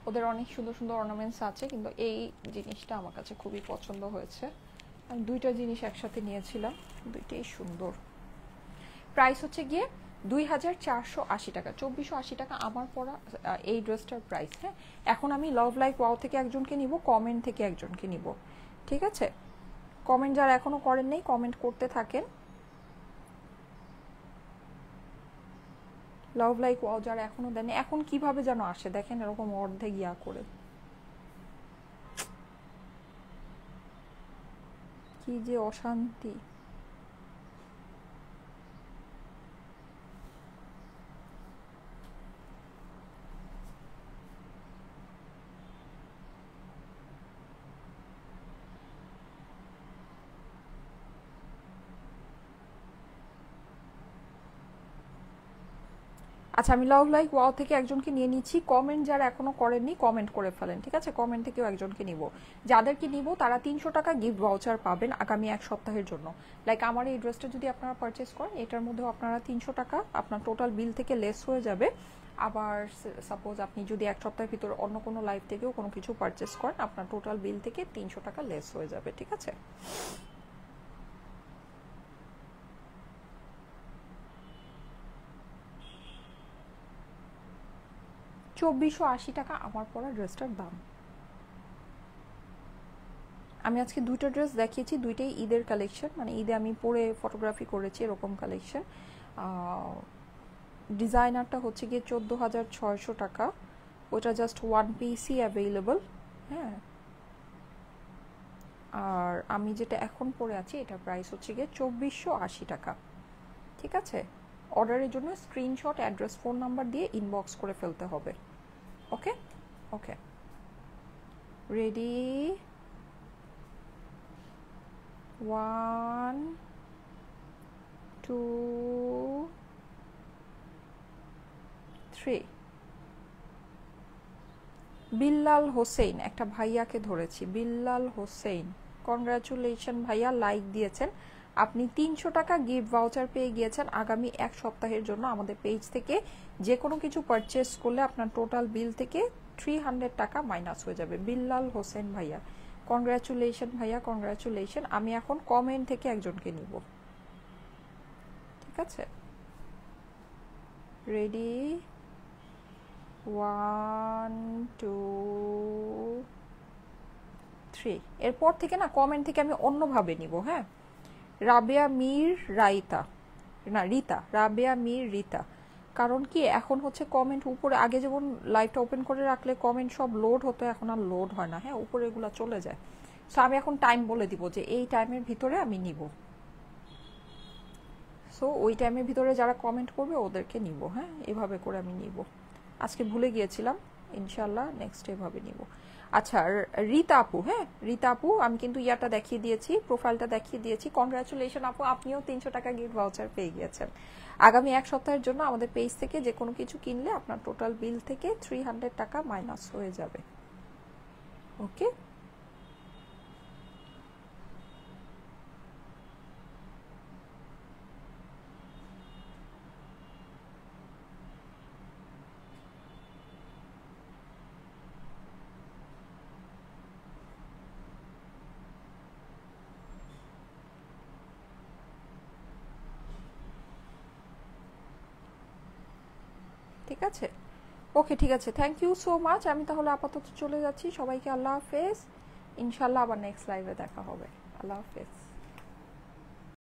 ওদের অনেক সুন্দর সুন্দর অর্নামেন্টস আছে, কিন্তু এই জিনিসটা আমার কাছে খুবই পছন্দ হয়েছে, আমি দুইটা জিনিস একসাথে নিয়েছিলাম, দুইটাই সুন্দর। প্রাইস হচ্ছে গিয়ে 2480 টাকা, 2480 টাকা আমার পরা এই ড্রেসটার প্রাইস। হ্যাঁ, এখন আমি লাভ লাইক ওয়াও থেকে একজনকে নিব, কমেন্ট থেকে একজনকে নিব, ঠিক আছে। কমেন্ট যারা এখনো করেন নাই কমেন্ট করতে থাকেন, লাভ লাইক ওয়াও যারা এখনো দেন। এখন কিভাবে যেন আসে দেখেন, এরকম অর্ধেক ইয়া করে, কি যে অশান্তি। আচ্ছা, আমি লাভ লাইক ওয়াও থেকে একজনকে নিয়ে নিচ্ছি। কমেন্ট যারা এখনো করেননি কমেন্ট করে ফেলেন, ঠিক আছে? কমেন্ট থেকেও একজনকে নিব। যাদেরকে নিব তারা 300 টাকা গিফট ভাউচার পাবেন আগামী এক সপ্তাহের জন্য। লাইক আমার এই ড্রেসটা যদি আপনারা পারচেস করেন, এটার মধ্যেও আপনারা 300 টাকা আপনার টোটাল বিল থেকে লেস হয়ে যাবে। আবার সাপোজ আপনি যদি এক সপ্তাহের ভিতরে অন্য কোনো লাইভ থেকেও কোনো কিছু পারচেস করেন, আপনার টোটাল বিল থেকে 300 টাকা লেস হয়ে যাবে, ঠিক আছে? 2480 টাকা আমার পরা ড্রেসটার দাম। আমি আজকে দুইটা ড্রেস দেখিয়েছি, দুইটাই ঈদের কালেকশন, মানে ঈদে আমি পরে ফটোগ্রাফি করেছি এরকম কালেকশন। ডিজাইনারটা হচ্ছে গিয়ে 14,600 টাকা, ওটা জাস্ট ওয়ান পিসই অ্যাভেলেবল। হ্যাঁ, আর আমি যেটা এখন পরে আছি এটার প্রাইস হচ্ছে গিয়ে 2480 টাকা, ঠিক আছে? অর্ডারের জন্য স্ক্রিনশট, অ্যাড্রেস, ফোন নাম্বার দিয়ে ইনবক্স করে ফেলতে হবে। ওকে ওকে, রেডি, 1 2 3। বিল্লাল হোসেন, একটা ভাইয়াকে ধরেছি, বিল্লাল হোসেন, কংগ্রাচুলেশন ভাইয়া, লাইক দিয়েছেন আপনি। 300 টাকা গিফট ভাউচার পেয়ে গিয়েছেন আগামী এক সপ্তাহের জন্য। আমাদের পেজ থেকে যে কোনো কিছু পারচেস করলে আপনার টোটাল বিল থেকে 300 টাকা মাইনাস হয়ে যাবে। বিল্লাল হোসেন ভাইয়া, কংগ্রাচুলেশন ভাইয়া, কংগ্রাচুলেশন। আমি এখন কমেন্ট থেকে একজনকে নিব, ঠিক আছে? রেডি, 1 2 3। এরপর থেকে না কমেন্ট থেকে আমি অন্যভাবে নিব। হ্যাঁ, রাবেয়া মীর রাইতা, না রিতা, রাবেয়া মীর রিতা। কারণ কি এখন হচ্ছে কমেন্ট উপরে, আগে যেমন লাইভটা ওপেন করে রাখলে কমেন্ট সব লোড হতো, এখন আর লোড হয় না। হ্যাঁ, উপরে এগুলো চলে যায়। সো আমি এখন টাইম বলে দিব যে এই টাইমের ভিতরে আমি নিব। সো ওই টাইমের ভিতরে যারা কমেন্ট করবে ওদেরকে নিব। হ্যাঁ, এভাবে করে আমি নিব। আজকে ভুলে গিয়েছিলাম, ইনশাল্লাহ নেক্সট এভাবে নিব। আচ্ছা, রীতা আপু, হ্যাঁ রীতা আপু, আমি কিন্তু ইয়াটা দেখিয়ে দিয়েছি, প্রোফাইলটা দেখিয়ে দিয়েছি। কংগ্রাচুলেশন আপু, আপনিও 300 টাকা গিফট ভাউচার পেয়ে গিয়েছেন। আগামী এক সপ্তাহের জন্য আমাদের পেজ থেকে যে কোনো কিছু কিনলে আপনার টোটাল বিল থেকে 300 টাকা মাইনাস হয়ে যাবে। ওকে, ঠিক আছে, ওকে ঠিক আছে, থ্যাংক ইউ সো মাচ। আমি তাহলে আপাতত চলে যাচ্ছি। সবাইকে আল্লাহ হাফেজ, ইনশাল্লাহ আবার নেক্সট লাইভে দেখা হবে। আল্লাহ হাফেজ।